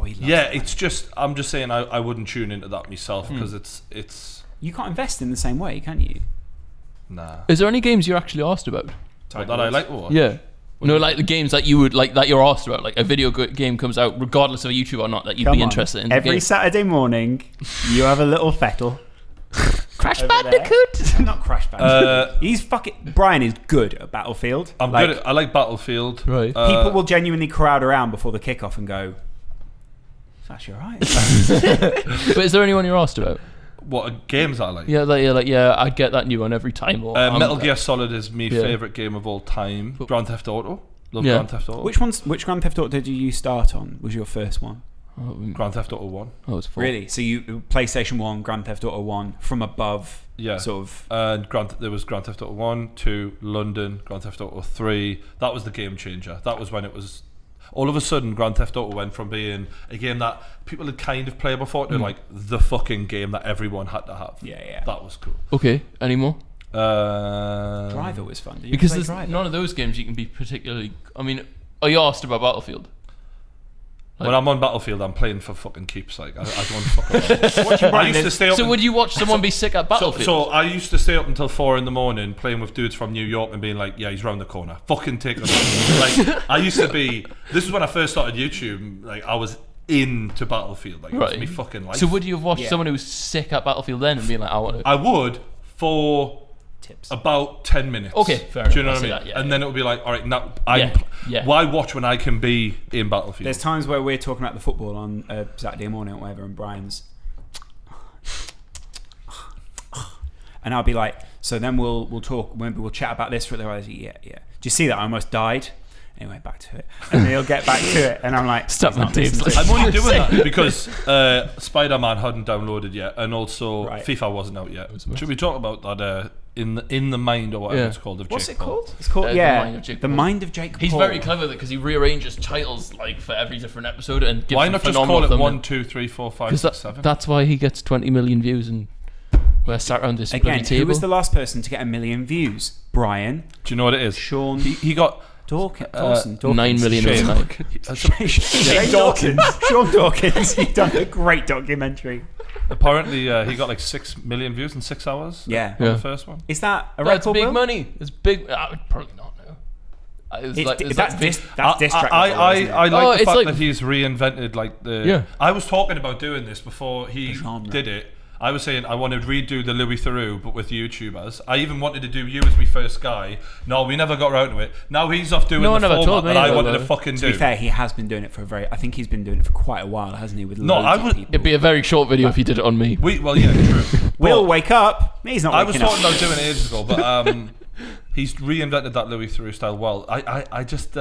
A: he loves
D: yeah,
A: it.
D: it's just I'm just saying I wouldn't tune into that myself because it's
A: You can't invest in the same way, can you?
D: nah.
B: Is there any games you're actually asked about?
D: But that I like to watch.
B: Yeah. No, like the games that you would like that you're asked about, like a video game comes out, regardless of YouTube or not, that you'd
A: Come
B: be
A: on.
B: interested in. the
A: Every
B: game.
A: Saturday morning, you have a little fettle.
B: Crash
A: over there.
B: Bandicoot.
A: Not Crash Bandicoot. He's fucking. Brian is good at Battlefield.
D: I'm
A: Like,
D: good. I like Battlefield.
B: Right.
A: People will genuinely crowd around before the kickoff and go, "It's actually alright."
B: But is there anyone you're asked about?
D: What games I like?
B: Yeah, I'd get that new one every time. Or
D: Metal Gear Solid is my
B: Yeah.
D: favorite game of all time. Grand Theft Auto. Love
B: Yeah.
D: Grand Theft Auto.
A: Which Grand Theft Auto did you start on? Was your first one?
D: Grand Theft Auto 1.
B: Oh, it's 4.
A: Really? So you PlayStation 1, Grand Theft Auto 1 from above.
D: Yeah.
A: Sort of.
D: And there was Grand Theft Auto 1, 2, London, Grand Theft Auto 3. That was the game changer. That was when it was... All of a sudden, Grand Theft Auto went from being a game that people had kind of played before to like the fucking game that everyone had to have.
A: Yeah.
D: That was cool.
B: Okay, any more?
A: Driver was fun. Did you
B: Because
A: play
B: there's
A: Driver?
B: none of those games you can be particularly. I mean, are you asked about Battlefield?
D: When I'm on Battlefield, I'm playing for fucking keeps. Like I don't fuck around. I used to stay up.
B: So would you watch someone be sick at Battlefield?
D: So I used to stay up until 4 a.m. playing with dudes from New York and being like, yeah, he's round the corner. Fucking take him. Like, I used to be... This is when I first started YouTube. Like, I was into Battlefield. Like, it was me fucking life.
B: So would you have watched someone who was sick at Battlefield then and being like, I want to...
D: I would for...
A: Tips.
D: About 10 minutes.
B: Okay, fair
D: Do you
B: enough.
D: know what I mean?
B: I see that,
D: and then it would be like, all right, now
B: Yeah.
D: why watch when I can be in Battlefield?
A: There's times where we're talking about the football on a Saturday morning or whatever, and Brian's, and I'll be like, so then we'll talk. Maybe we'll chat about this for a little while. Yeah. Do you see that? I almost died. Anyway, back to it, and he'll get back to it, and I'm like,
B: Stop
A: he's not
B: my Dave's
A: listening.
D: I'm only doing that because Spider-Man hadn't downloaded yet, and also
A: Right.
D: FIFA wasn't out yet. Should we talk about that in the mind or whatever it's called? Of
A: What's
D: Jake
A: it
D: Paul?
A: called? It's called
B: The Mind of Jake
A: The
B: Paul.
A: Mind of Jake
B: He's
A: Paul.
B: very clever because he rearranges titles like for every different episode and gives
D: Why
B: them
D: not just
B: phenomenal
D: call it
B: thumbnail.
D: 1, 2, 3, 4, 5,
B: Because
D: 6, 7?
B: that's why he gets 20 million views and we're sat around this bloody
A: Again,
B: table.
A: who was the last person to get 1 million views? Brian.
D: Do you know what it is?
A: Sean.
D: He got
A: Dawson.
B: 9 million
D: Shane.
B: a night.
A: Shane Dawson. Sean Dawkins. You've done a great documentary.
D: Apparently, he got like 6 million views in 6 hours.
A: Yeah.
D: On the first one.
A: Is that a
B: That's
A: record?
B: big
A: Will?
B: money. It's big. I would probably not know.
A: That's diss track.
D: I like
B: Oh,
D: the
B: it's
D: fact
B: like-
D: that he's reinvented like the.
B: Yeah.
D: I was talking about doing this before he
A: genre.
D: did it. I was saying I want to redo the Louis Theroux, but with YouTubers. I even wanted to do you as my first guy. No, we never got around to it. Now he's off doing
B: No one
D: the
B: ever told
D: format
B: me
D: that I
B: about
D: wanted to
B: that.
D: fucking
A: To
D: do.
A: be fair, he has been doing it for I think he's been doing it for quite a while, hasn't he? With
D: No,
A: loads
D: I
A: of
D: was-
A: people.
B: It'd be a very short video if you did it on me.
D: Well, yeah, true.
A: Will
D: But
A: wake up. He's not
D: I was
A: waking up.
D: talking about doing it ages ago, but he's reinvented that Louis Theroux style well. I just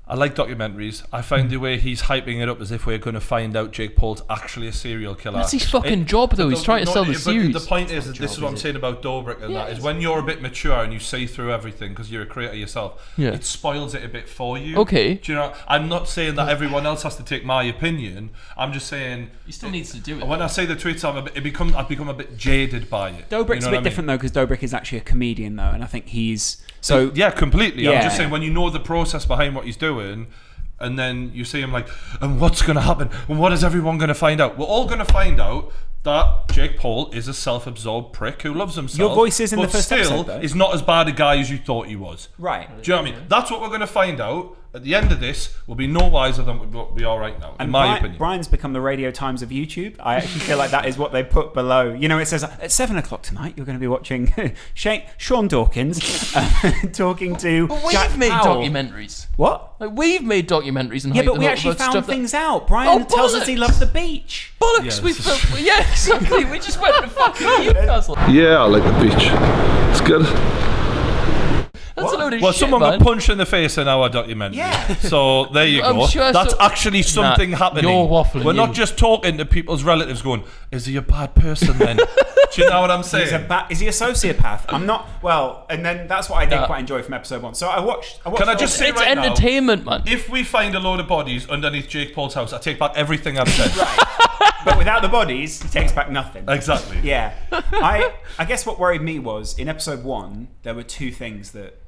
D: I like documentaries. I find the way he's hyping it up as if we're going to find out Jake Paul's actually a serial killer.
B: That's his fucking job, though. He's trying to sell the
D: but
B: series.
D: The point is, that this is what I'm saying about Dobrik and that, is when you're a bit mature and you see through everything because you're a creator yourself,
B: Yeah.
D: it spoils it a bit for you.
B: Okay.
D: Do you know? I'm not saying that everyone else has to take my opinion. I'm just saying
B: He still needs to do it.
D: when I say the tweets, I've become a bit jaded by it.
A: Dobrik's a bit different though, because Dobrik is actually a comedian though, and I think he's so.
D: Yeah, completely. I'm
A: Yeah.
D: just saying when you know the process behind what he's doing, and then you see him like, and what's going to happen? And what is everyone going to find out? We're all going to find out that Jake Paul is a self-absorbed prick who loves himself.
A: Your voice is in
D: but
A: the first
D: still
A: episode, though.
D: is not as bad a guy as you thought he was.
A: Right.
D: Do you know what I mean? That's what we're going to find out. At the end of this, we'll be no wiser than what we are right now, in my opinion.
A: Brian's become the Radio Times of YouTube. I actually feel like that is what they put below. You know, it says at 7 o'clock tonight you're going to be watching Sean Dawkins talking to
B: But we've
A: Jack
B: made
A: Powell.
B: documentaries.
A: What?
B: Like, we've made documentaries and
A: Yeah,
B: hyped
A: but
B: them
A: we
B: up
A: actually
B: about
A: found
B: stuff
A: things out. Brian tells us he
B: bollocks!
A: loves the beach.
B: Bollocks!
D: Yes.
B: Yeah, exactly. We just went to fucking Newcastle.
E: Yeah, I like the beach. It's good.
B: That's a load of
D: Well,
B: shit,
D: someone
B: man.
D: got punched in the face in our documentary.
A: Yeah.
D: So there you
B: I'm
D: go.
B: sure
D: That's
B: so-
D: actually something
B: Nah,
D: happening.
B: you're waffling,
D: We're not
B: you.
D: just talking to people's relatives going, is he a bad person then? Do you know what I'm saying?
A: Is he a sociopath? I'm not. Well, and then that's what I did
B: Nah.
A: quite enjoy from episode 1. So I watched.
D: Can I just say
B: It's
D: right now,
B: entertainment, man.
D: if we find a load of bodies underneath Jake Paul's house, I take back everything I've said.
A: But without the bodies, he takes back nothing.
D: Exactly.
A: Yeah. I guess what worried me was in episode 1 there were two things that,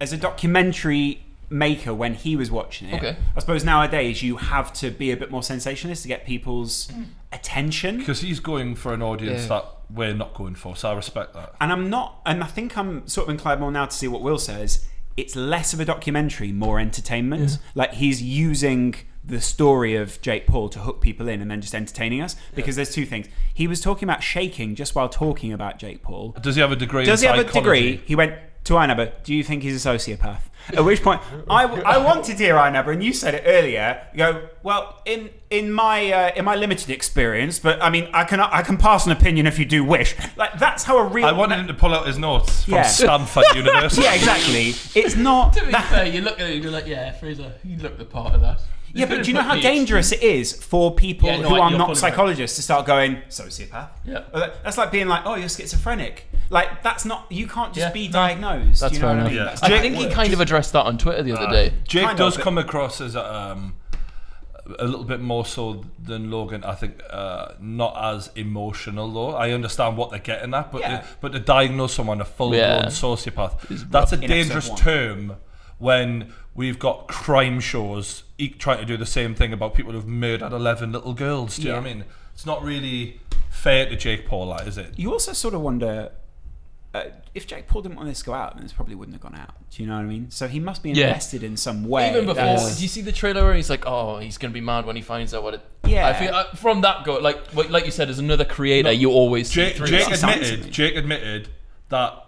A: as a documentary maker, when he was watching it,
B: Okay.
A: I suppose nowadays you have to be a bit more sensationalist to get people's attention.
D: Because he's going for an audience
C: Yeah.
D: that we're not going for, so I respect that.
A: And I'm not, and I think I'm sort of inclined more now to see what Will says. It's less of a documentary, more entertainment. Like he's using the story of Jake Paul to hook people in and then just entertaining us. Because there's two things. He was talking about shaking just while talking about Jake Paul.
D: Does he have a degree
A: Does
D: in
A: he have a
D: psychology?
A: degree? He went to Inaber, do you think he's a sociopath? At which point, I wanted to hear Inaber, and you said it earlier. You go, well, in my limited experience, but I mean, I can pass an opinion if you do wish. Like that's how a real.
D: I wanted him to pull out his notes from
A: Yeah.
D: Stanford University.
A: Yeah, exactly. It's not.
B: To be fair, you look at it, you're like, yeah, Fraser, you look the part of that.
A: Yeah, but do you know how dangerous it is for people
B: Yeah, no,
A: who are
B: you're
A: not
B: fully right.
A: psychologists to start going sociopath?
B: Yeah.
A: Or that's like being like, oh, you're schizophrenic. Like that's not. You can't just
B: Yeah,
A: be
B: no,
A: diagnosed.
B: that's
A: you know
B: fair
A: what I
B: enough.
A: mean?
D: Yeah.
A: That's
B: I
A: how it
B: think he
A: works.
B: kind of addressed that on Twitter the other day.
D: Jake
A: Kind
D: does
A: of,
D: come across as a little bit more so than Logan. I think not as emotional though. I understand what they're getting at, but
A: Yeah.
D: but to diagnose someone a full-blown
B: Yeah.
D: sociopath, that's a
A: In
D: dangerous
A: episode 1.
D: term when we've got crime shows trying to do the same thing about people who've murdered 11 little girls. Do you know what I mean? It's not really fair to Jake Paul, like, is it?
A: You also sort of wonder if Jake Paul didn't want this to go out, then this probably wouldn't have gone out. Do you know what I mean? So he must be
B: Yeah.
A: invested in some way.
B: Even before,
A: That's-
B: do you see the trailer where he's like, "Oh, he's gonna be mad when he finds out what it."
A: Yeah.
B: I feel from that go like you said, as another creator, you always see
D: Jake,
B: through
D: Jake
B: that.
A: signs of
D: admitted.
A: me.
D: Jake admitted that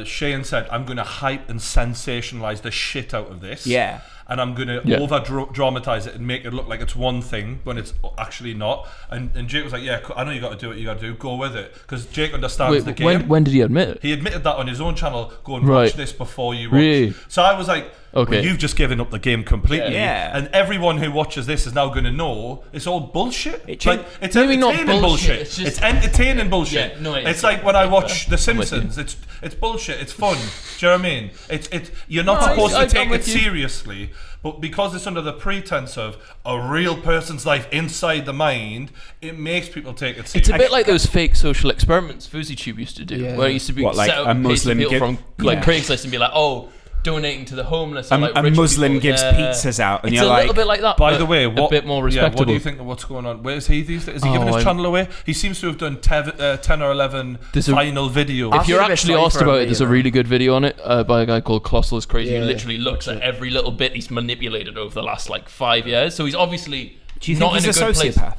D: Shane said, "I'm going to hype and sensationalize the shit out of this."
A: Yeah.
D: And I'm going to
B: Yeah.
D: over dramatize it and make it look like it's one thing when it's actually not. And Jake was like, "Yeah, I know you got to do what you got to do. Go with it." Because Jake understands the
B: Wait,
D: game.
B: when did he admit it?
D: He admitted that on his own channel. Go and
B: Right.
D: watch this before you watch.
B: Really?
D: So I was like,
B: Okay.
D: well, you've just given up the game completely.
A: Yeah.
D: And everyone who watches this is now going to know it's all bullshit.
A: It
D: Like, it's
B: Maybe not
D: entertaining
B: bullshit,
D: bullshit.
B: it's just-
D: It's entertaining bullshit.
B: Yeah, no, it
D: it's
B: is.
D: like when I watch The
B: I'm with you.
D: Simpsons. It's bullshit. It's fun. Do you know what I mean? It's you're not
B: No,
D: supposed
B: I'm
D: to take it
B: with you.
D: seriously, but because it's under the pretense of a real person's life inside the mind, it makes people take it seriously.
B: It's a bit like those fake social experiments FouseyTube used to do,
C: Yeah.
B: where it used to be
A: What, like
B: set
A: a
B: up
A: Muslim
B: people
A: give-
B: from like
A: Yeah.
B: Craigslist and be like, "Oh, donating to the homeless.
A: A
B: And, like, rich
A: Muslim
B: people.
A: gives pizzas out, and
B: It's
A: you're
B: a
A: like,
B: little bit like that.
D: By
B: but
D: the way,
B: a bit more
D: what
B: respectable.
D: do you think of what's going on? Where's he these days? Is he giving
B: Oh,
D: his channel away? He seems to have done 10 or 11 final videos.
B: If you're
C: feel a bit
B: actually
C: sorry
B: asked
C: for him,
B: about it,
C: you
B: there's a
C: know.
B: really good video on it by a guy called Colossal Crazy, who
C: Yeah,
B: literally looks at every little bit he's manipulated over the last like 5 years. So he's obviously
A: do you
B: not
A: think
B: in
A: he's
B: a
A: a
B: good place.
A: sociopath?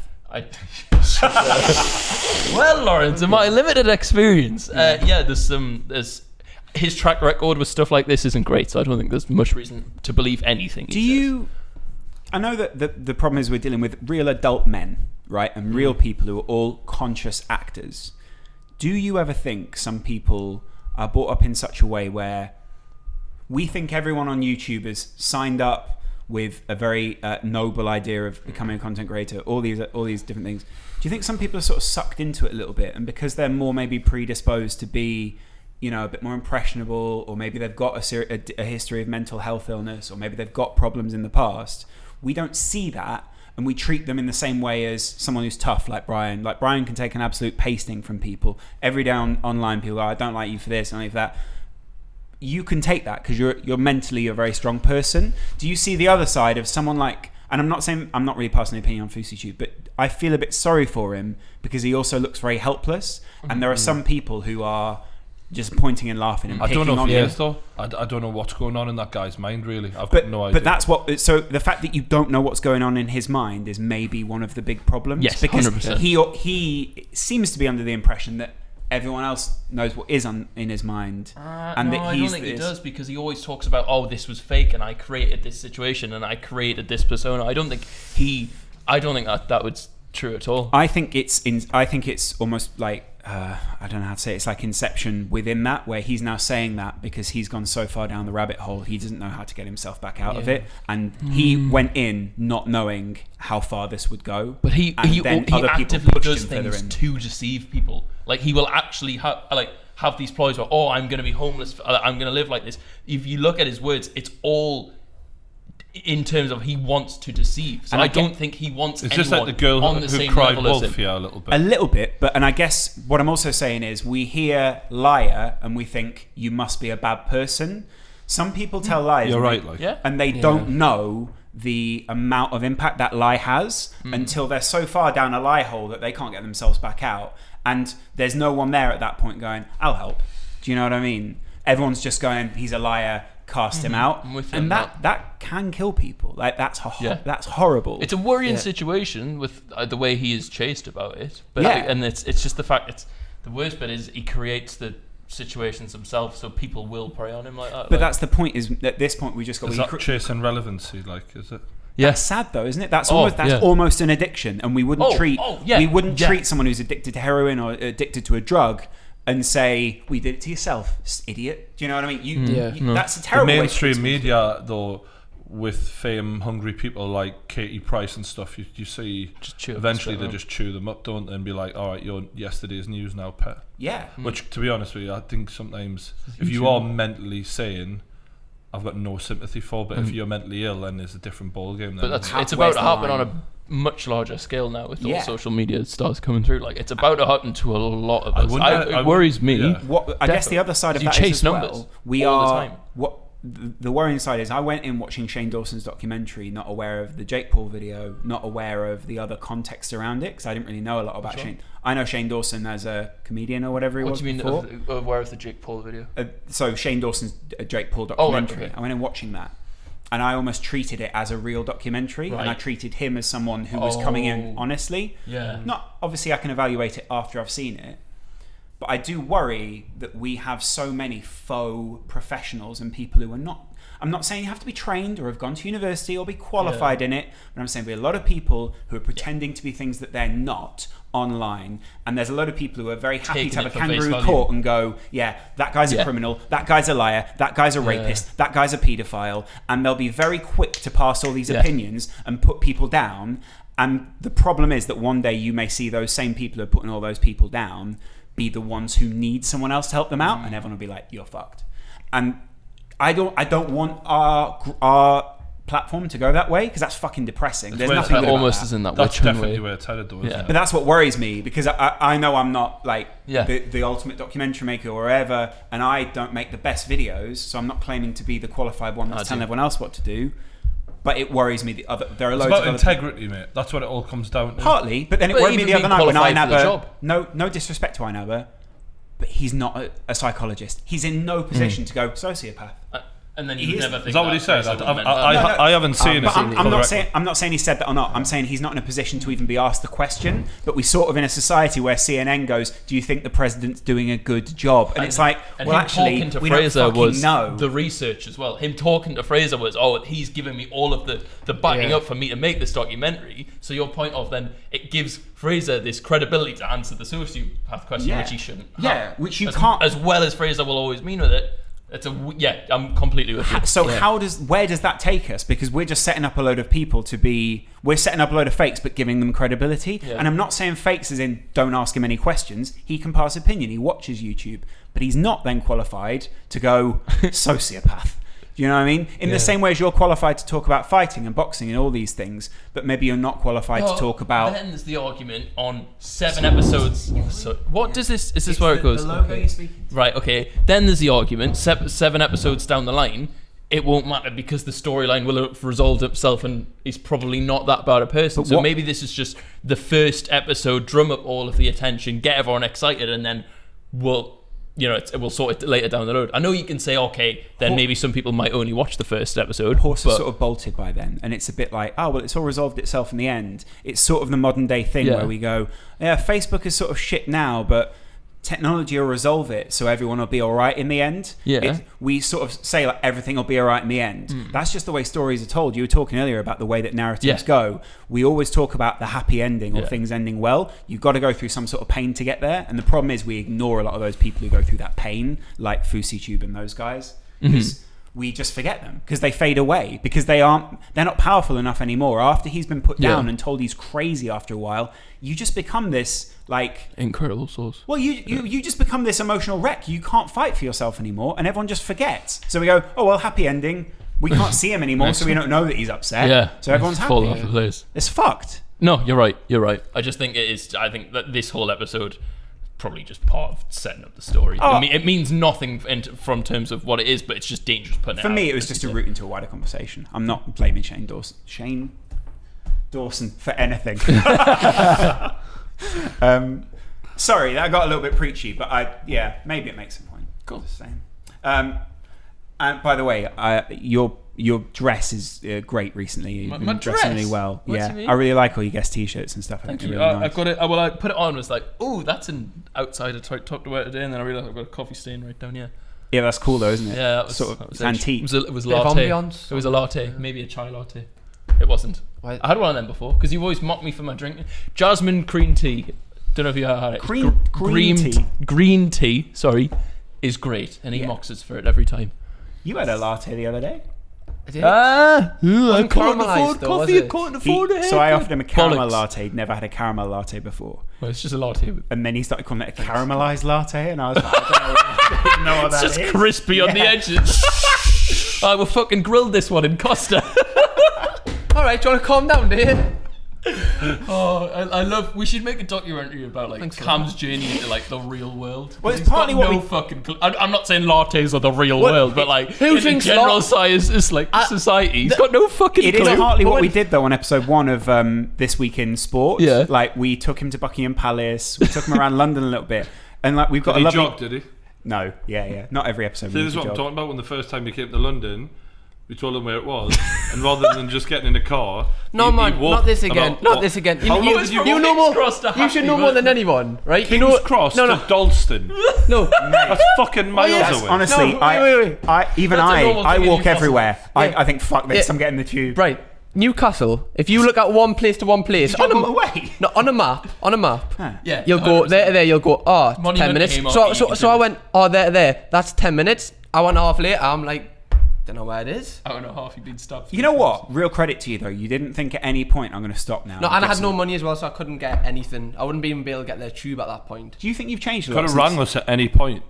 B: Well, Lawrence, in my limited experience, there's his track record with stuff like this isn't great, so I don't think there's much reason to believe anything.
A: I know that the problem is we're dealing with real adult men, right, and real people who are all conscious actors. Do you ever think some people are brought up in such a way where we think everyone on YouTube is signed up with a very noble idea of becoming a content creator, all these different things? Do you think some people are sort of sucked into it a little bit, and because they're more maybe predisposed to be, you know, a bit more impressionable, or maybe they've got a history of mental health illness, or maybe they've got problems in the past, we don't see that, and we treat them in the same way as someone who's tough, like Brian. Like Brian can take an absolute pasting from people every day online. People go, I don't like you for this, I don't like you for that. You can take that because you're mentally a very strong person. Do you see the other side of someone like, and I'm not saying, I'm not really passing an opinion on FouseyTube, but I feel a bit sorry for him because he also looks very helpless, and there are some people who are just pointing and laughing and
D: I
A: picking
D: don't know
A: on
D: if he
A: him.
D: is though. I don't know what's going on in that guy's mind really. I've got no idea.
A: But that's what. So the fact that you don't know what's going on in his mind is maybe one of the big problems.
B: Yes,
A: because
B: 100%.
A: he seems to be under the impression that everyone else knows what is in his mind, and
B: no,
A: that
B: I
A: he's
B: don't think he
A: this.
B: does, because he always talks about, oh, this was fake, and I created this situation, and I created this persona. I don't think that was true at all.
A: I think it's almost like I don't know how to say it. It's like Inception within that, where he's now saying that because he's gone so far down the rabbit hole, he doesn't know how to get himself back out of it, and he went in not knowing how far this would go.
B: But he
A: then other people
B: actively
A: pushed
B: does
A: him further
B: things
A: in.
B: to deceive people. Like, he will actually have these ploys where, oh, I'm going to be homeless, I'm going to live like this. If you look at his words, it's all in terms of he wants to deceive. So
A: And
B: I don't think he wants
D: it's
B: anyone
D: just like the girl
B: on the
D: who
B: same
D: cried
B: level as
D: wolf,
B: him.
D: yeah, a little bit.
A: A little bit, and I guess what I'm also saying is we hear liar and we think you must be a bad person. Some people tell lies.
D: You're
A: and
D: right,
A: they-
D: like.
B: Yeah.
A: and they don't know the amount of impact that lie has until they're so far down a lie hole that they can't get themselves back out. And there's no one there at that point going, I'll help. Do you know what I mean? Everyone's just going, he's a liar, cast him out.
B: I'm with you
A: And
B: on
A: that can kill people. Like, that's horrible.
B: It's a worrying situation with the way he is chased about it. But
A: Yeah.
B: and it's just the fact, the worst bit is he creates the situations himself, so people will prey on him like that.
A: But that's the point, is at this point we just got...
D: Is that chasing relevancy, like, is it?
A: That's sad though, isn't it? That's
B: Oh,
A: almost
B: yeah.
A: almost an addiction, and we wouldn't treat someone who's addicted to heroin or addicted to a drug and say, "We did it to yourself, idiot." Do you know what I mean? That's a terrible
D: The
A: way to
D: mainstream
A: treat
D: media, though, with fame-hungry people like Katie Price and stuff, you see
B: Just chew
D: eventually
B: them
D: they just chew them up, don't they, and be like, all right, you're yesterday's news now, pet.
A: Yeah.
D: Which, to be honest with you, I think sometimes if you are mentally sane, I've got no sympathy for, but if you're mentally ill, then there's a different ballgame.
B: But it's about
A: where's
B: to
A: the
B: happen on
A: line?
B: a much larger scale now with all
A: Yeah.
B: social media stars coming through. Like, it's about to happen to a lot of
D: I
B: us.
D: wonder-
B: It worries me.
D: yeah.
A: What I guess the other side of
B: You
A: that
B: chase
A: is as
B: numbers
A: well. We
B: all the
A: are
B: time.
A: what the worrying side is. I went in watching Shane Dawson's documentary, not aware of the Jake Paul video, not aware of the other context around it, because I didn't really know a lot about Shane. I know Shane Dawson as a comedian or whatever he
B: What
A: was
B: do you mean,
A: before.
B: aware of the Jake Paul video?
A: So Shane Dawson's Jake Paul
B: Oh, right,
A: documentary.
B: okay.
A: I went in watching that, and I almost treated it as a real documentary, and I
B: Right.
A: treated him as someone who was coming in
B: Oh.
A: honestly.
B: Yeah.
A: Not obviously, I can evaluate it after I've seen it, but I do worry that we have so many faux professionals and people who are not. I'm not saying you have to be trained or have gone to university or be qualified in it, but I'm saying we have a lot of people who are pretending to be things that they're not online, and there's a lot of people who are very happy
B: Taking
A: to have a
B: it for face
A: kangaroo
B: value.
A: court and go, yeah, that guy's a
B: Yeah.
A: criminal, that guy's a liar, that guy's a rapist, that guy's a paedophile, and they'll be very quick to pass all these opinions and put people down. And the problem is that one day you may see those same people who are putting all those people down be the ones who need someone else to help them out, and everyone will be like, you're fucked. And I don't want our platform to go that way, because that's fucking depressing. There's
D: where
A: nothing good about
B: almost
A: that.
B: is in that
D: That's
B: witching
D: definitely
B: way.
D: where it's headed, though, isn't
B: Yeah.
D: it?
A: But that's what worries me, because I know I'm not like
B: Yeah.
A: the ultimate documentary maker or whatever, and I don't make the best videos, so I'm not claiming to be the qualified one that's telling everyone else what to do. But it worries me. There are
D: It's
A: loads
D: about
A: of
D: integrity, mate. That's what it all comes down to.
A: partly, but then it
B: But
A: worried me
B: even
A: the other
B: being
A: night when
B: qualified for the job.
A: no disrespect to Inaber, but he's not a psychologist. He's in no position to go sociopath.
B: And then
A: He
B: you
A: is-
B: never think
D: Is that what he said?
B: Fraser
D: I,
B: would
D: I,
B: meant that.
D: I, I haven't seen it.
A: But I'm
D: for the
A: not
D: record.
A: I'm not saying he said that or not. I'm saying he's not in a position to even be asked the question. But we sort of in a society where CNN goes, "Do you think the president's doing a good job?" And it's like,
B: and
A: well,
B: him
A: actually,
B: talking to
A: we
B: Fraser
A: don't fucking
B: was
A: know.
B: the research as well. Him talking to Fraser was, he's giving me all of the backing up for me to make this documentary. So your point of then it gives Fraser this credibility to answer the sociopath question, which he shouldn't.
A: Yeah, which you
B: as,
A: can't.
B: As well as Fraser will always mean with it. I'm completely with you.
A: So where does that take us? Because we're just setting up a load of people we're setting up a load of fakes but giving them credibility.
B: Yeah.
A: And I'm not saying fakes as in don't ask him any questions. He can pass opinion. He watches YouTube, but he's not then qualified to go sociopath. Do you know what I mean? In the same way as you're qualified to talk about fighting and boxing and all these things, but maybe you're not qualified to talk about.
B: Then there's the argument on 7 episodes. So what does this? Is this where it goes?
A: The logo you're speaking to.
B: Right, okay. Then there's the argument, 7 episodes down the line, it won't matter because the storyline will have resolved itself and he's probably not that bad a person. So maybe this is just the first episode, drum up all of the attention, get everyone excited, and then we'll sort it later down the road. I know you can say, okay, then maybe some people might only watch the first episode.
A: Horse is sort of bolted by then, and it's a bit like, it's all resolved itself in the end. It's sort of the modern day thing where we go, Facebook is sort of shit now, but technology will resolve it, so everyone will be all right in the end. We sort of say like everything will be all right in the end. That's just the way stories are told. You were talking earlier about the way that narratives go. We always talk about the happy ending or things ending well. You've got to go through some sort of pain to get there, and the problem is we ignore a lot of those people who go through that pain, like FouseyTube and those guys. We just forget them because they fade away because they're not powerful enough anymore. After he's been put down and told he's crazy after a while, you just become this like
B: incredible source.
A: Well, you just become this emotional wreck. You can't fight for yourself anymore, and everyone just forgets. So we go, happy ending. We can't see him anymore, so we don't know that he's upset. So everyone's happy.
B: Fall off the place.
A: It's fucked.
B: No, you're right. I just think it is. I think that this whole episode probably just part of setting up the story. I mean, it means nothing from terms of what it is, but it's just dangerous putting it
A: For
B: out,
A: me, it was just a route into a wider conversation. I'm not blaming Shane Dawson for anything. Sorry, that got a little bit preachy, but maybe it makes a point.
B: Cool.
A: Just saying. And by the way, your dress is great recently. You've been dressing really well.
B: What do you mean?
A: I really like all your guest t-shirts and stuff.
B: Thank
A: Really
B: you.
A: nice.
B: I've got it. I put it on and was like, that's an outsider tucked away today, and then I realised I've got a coffee stain right down here.
A: Yeah, that's cool though, isn't it?
B: Yeah, that was
A: sort of
B: edgy.
A: antique.
B: It was
C: Bit of
B: latte.
C: ambiance.
B: It was a latte, maybe a chai latte. It wasn't.
C: Why-
B: I had one of them before because you've always mocked me for my drink. Jasmine green tea. Don't know if you ever had it.
A: Green tea.
B: Green tea. Sorry, is great, and he mocks us for it every time.
A: You had a latte the other day.
C: I did.
B: I
C: Wasn't
B: can't
C: caramelised
B: afford
C: though, was
B: coffee. I
C: it?
B: can't afford it.
A: So I offered him a caramel
B: Bollocks.
A: latte. He'd never had a caramel latte before.
B: Well, it's just a latte.
A: And then he started calling it a caramelized latte, and I was like, I don't know what that
B: It's just
A: is.
B: crispy on the edges. I will fucking grill this one in Costa.
C: All right, do you want to calm down, dear?
B: I love. We should make a documentary about like
C: Thanks for
B: Cam's journey into like the real world.
A: Well, it's
B: He's got
A: partly what
B: no
A: we-
B: fucking. I'm not saying lattes are the real world, but like
C: who
B: in the
C: thinks
B: general science is like society. He's got no fucking
A: It
B: clue.
A: is partly what
C: when-
A: we did though on episode 1 of This Week in Sport.
B: Yeah.
A: Like we took him to Buckingham Palace, we took him around London a little bit, and like we've got
D: Did
A: a
D: he
A: lovely.
D: jog, did he?
A: No, yeah. Not every episode.
D: See,
A: we
D: this is
A: need
D: what
A: to
D: I'm
A: jog.
D: talking about. When the first time you came to London, we told him where it was, and rather than just getting in a car,
C: No,
D: he
C: man,
D: walked
C: not this again.
D: about
C: Not
D: what-
C: this again.
D: How long
B: was
D: did you
B: from
C: You know
B: King's
C: more.
B: Cross to
C: You should know
B: Hackney,
C: more
B: but-
C: than anyone, right? You
D: King's
C: know.
D: Cross
C: No,
D: to
C: no,
D: Dalston?
C: no.
D: That's fucking miles
A: Yes,
D: away.
A: honestly,
C: No, wait.
B: That's a normal
A: I
B: thing in
A: walk
B: Newcastle.
A: everywhere.
C: Yeah.
A: I think fuck this.
C: Yeah.
A: I'm getting the tube.
C: Right, Newcastle. If you look at one place to one place
A: Jog all the way.
C: no, on a map,
B: Yeah,
C: you'll go
B: 100%.
C: there to there. You'll go 10
B: Monument
C: minutes.
B: came out,
C: So
B: you can
C: so I
B: do
C: went there to there. That's 10 minutes. I went half later. I'm like, don't know where it is.
B: I don't know half you've been stopped.
A: You know what? Real credit to you though. You didn't think at any point I'm going to stop now.
C: No, and I
A: Get
C: had no
A: some-
C: money as well, so I couldn't get anything. I wouldn't even be able to get their tube at that point.
A: Do you think you've changed a
D: Could
A: lot?
D: have rang us at any point.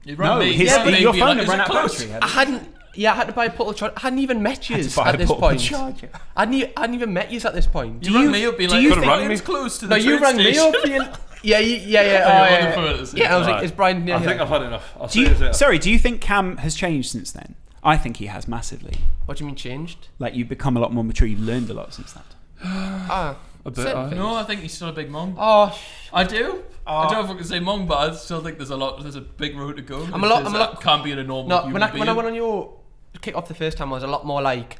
B: You
A: No,
B: rang me.
A: his,
B: You rang me
A: your
B: and be
A: phone
B: like,
A: had
B: "Is
A: run
B: it
A: out of
B: close?"
A: battery.
C: I hadn't. Yeah, I had to buy a portable charger. I hadn't even met you
A: Had to buy
C: at
A: a
C: this
A: portable
C: point.
A: charger.
C: I hadn't even met you at this point.
B: You rang me up, being like,
C: you
B: "Could have
C: think-
B: rang me close to the
C: No, you
B: train
C: rang me
B: station."
C: up. Yeah.
B: wasn't for it, is it?
C: Yeah, I was like,
D: Right.
C: is Brian near
D: I
C: here?
D: think I've had enough. I'll
A: Do
D: see you later.
A: sorry, do you think Cam has changed since then? I think he has massively.
C: What do you mean changed?
A: Like, you've become a lot more mature. You've learned a lot since that.
C: Ah,
D: A bit,
C: certain
D: aye.
C: things.
B: No, I think he's still a big mong.
C: Oh,
B: I do. I don't know if I can say mong, but I still think there's a big road to go.
C: I'm a lot-
B: Can't be in a normal
C: no.
B: human
C: When I
B: being.
C: went on your kick off the first time, I was a lot more like.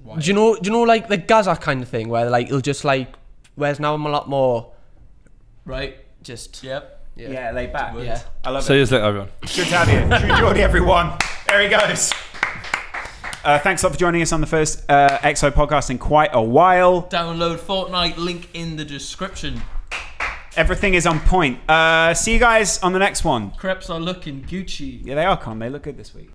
B: Why?
C: Do you know like the Gaza kind of thing where like he'll just like. Whereas now I'm a lot more
B: Right.
C: just.
B: Yep.
A: Yeah, laid back.
C: Yeah.
A: I love
D: See you later, everyone.
A: Good to have you. True Geordie, everyone. There he goes. Thanks a lot for joining us on the first EXO podcast in quite a while.
B: Download Fortnite, link in the description.
A: Everything is on point. See you guys on the next one.
B: Crepes are looking Gucci.
A: Yeah, they are, Con. They look good this week.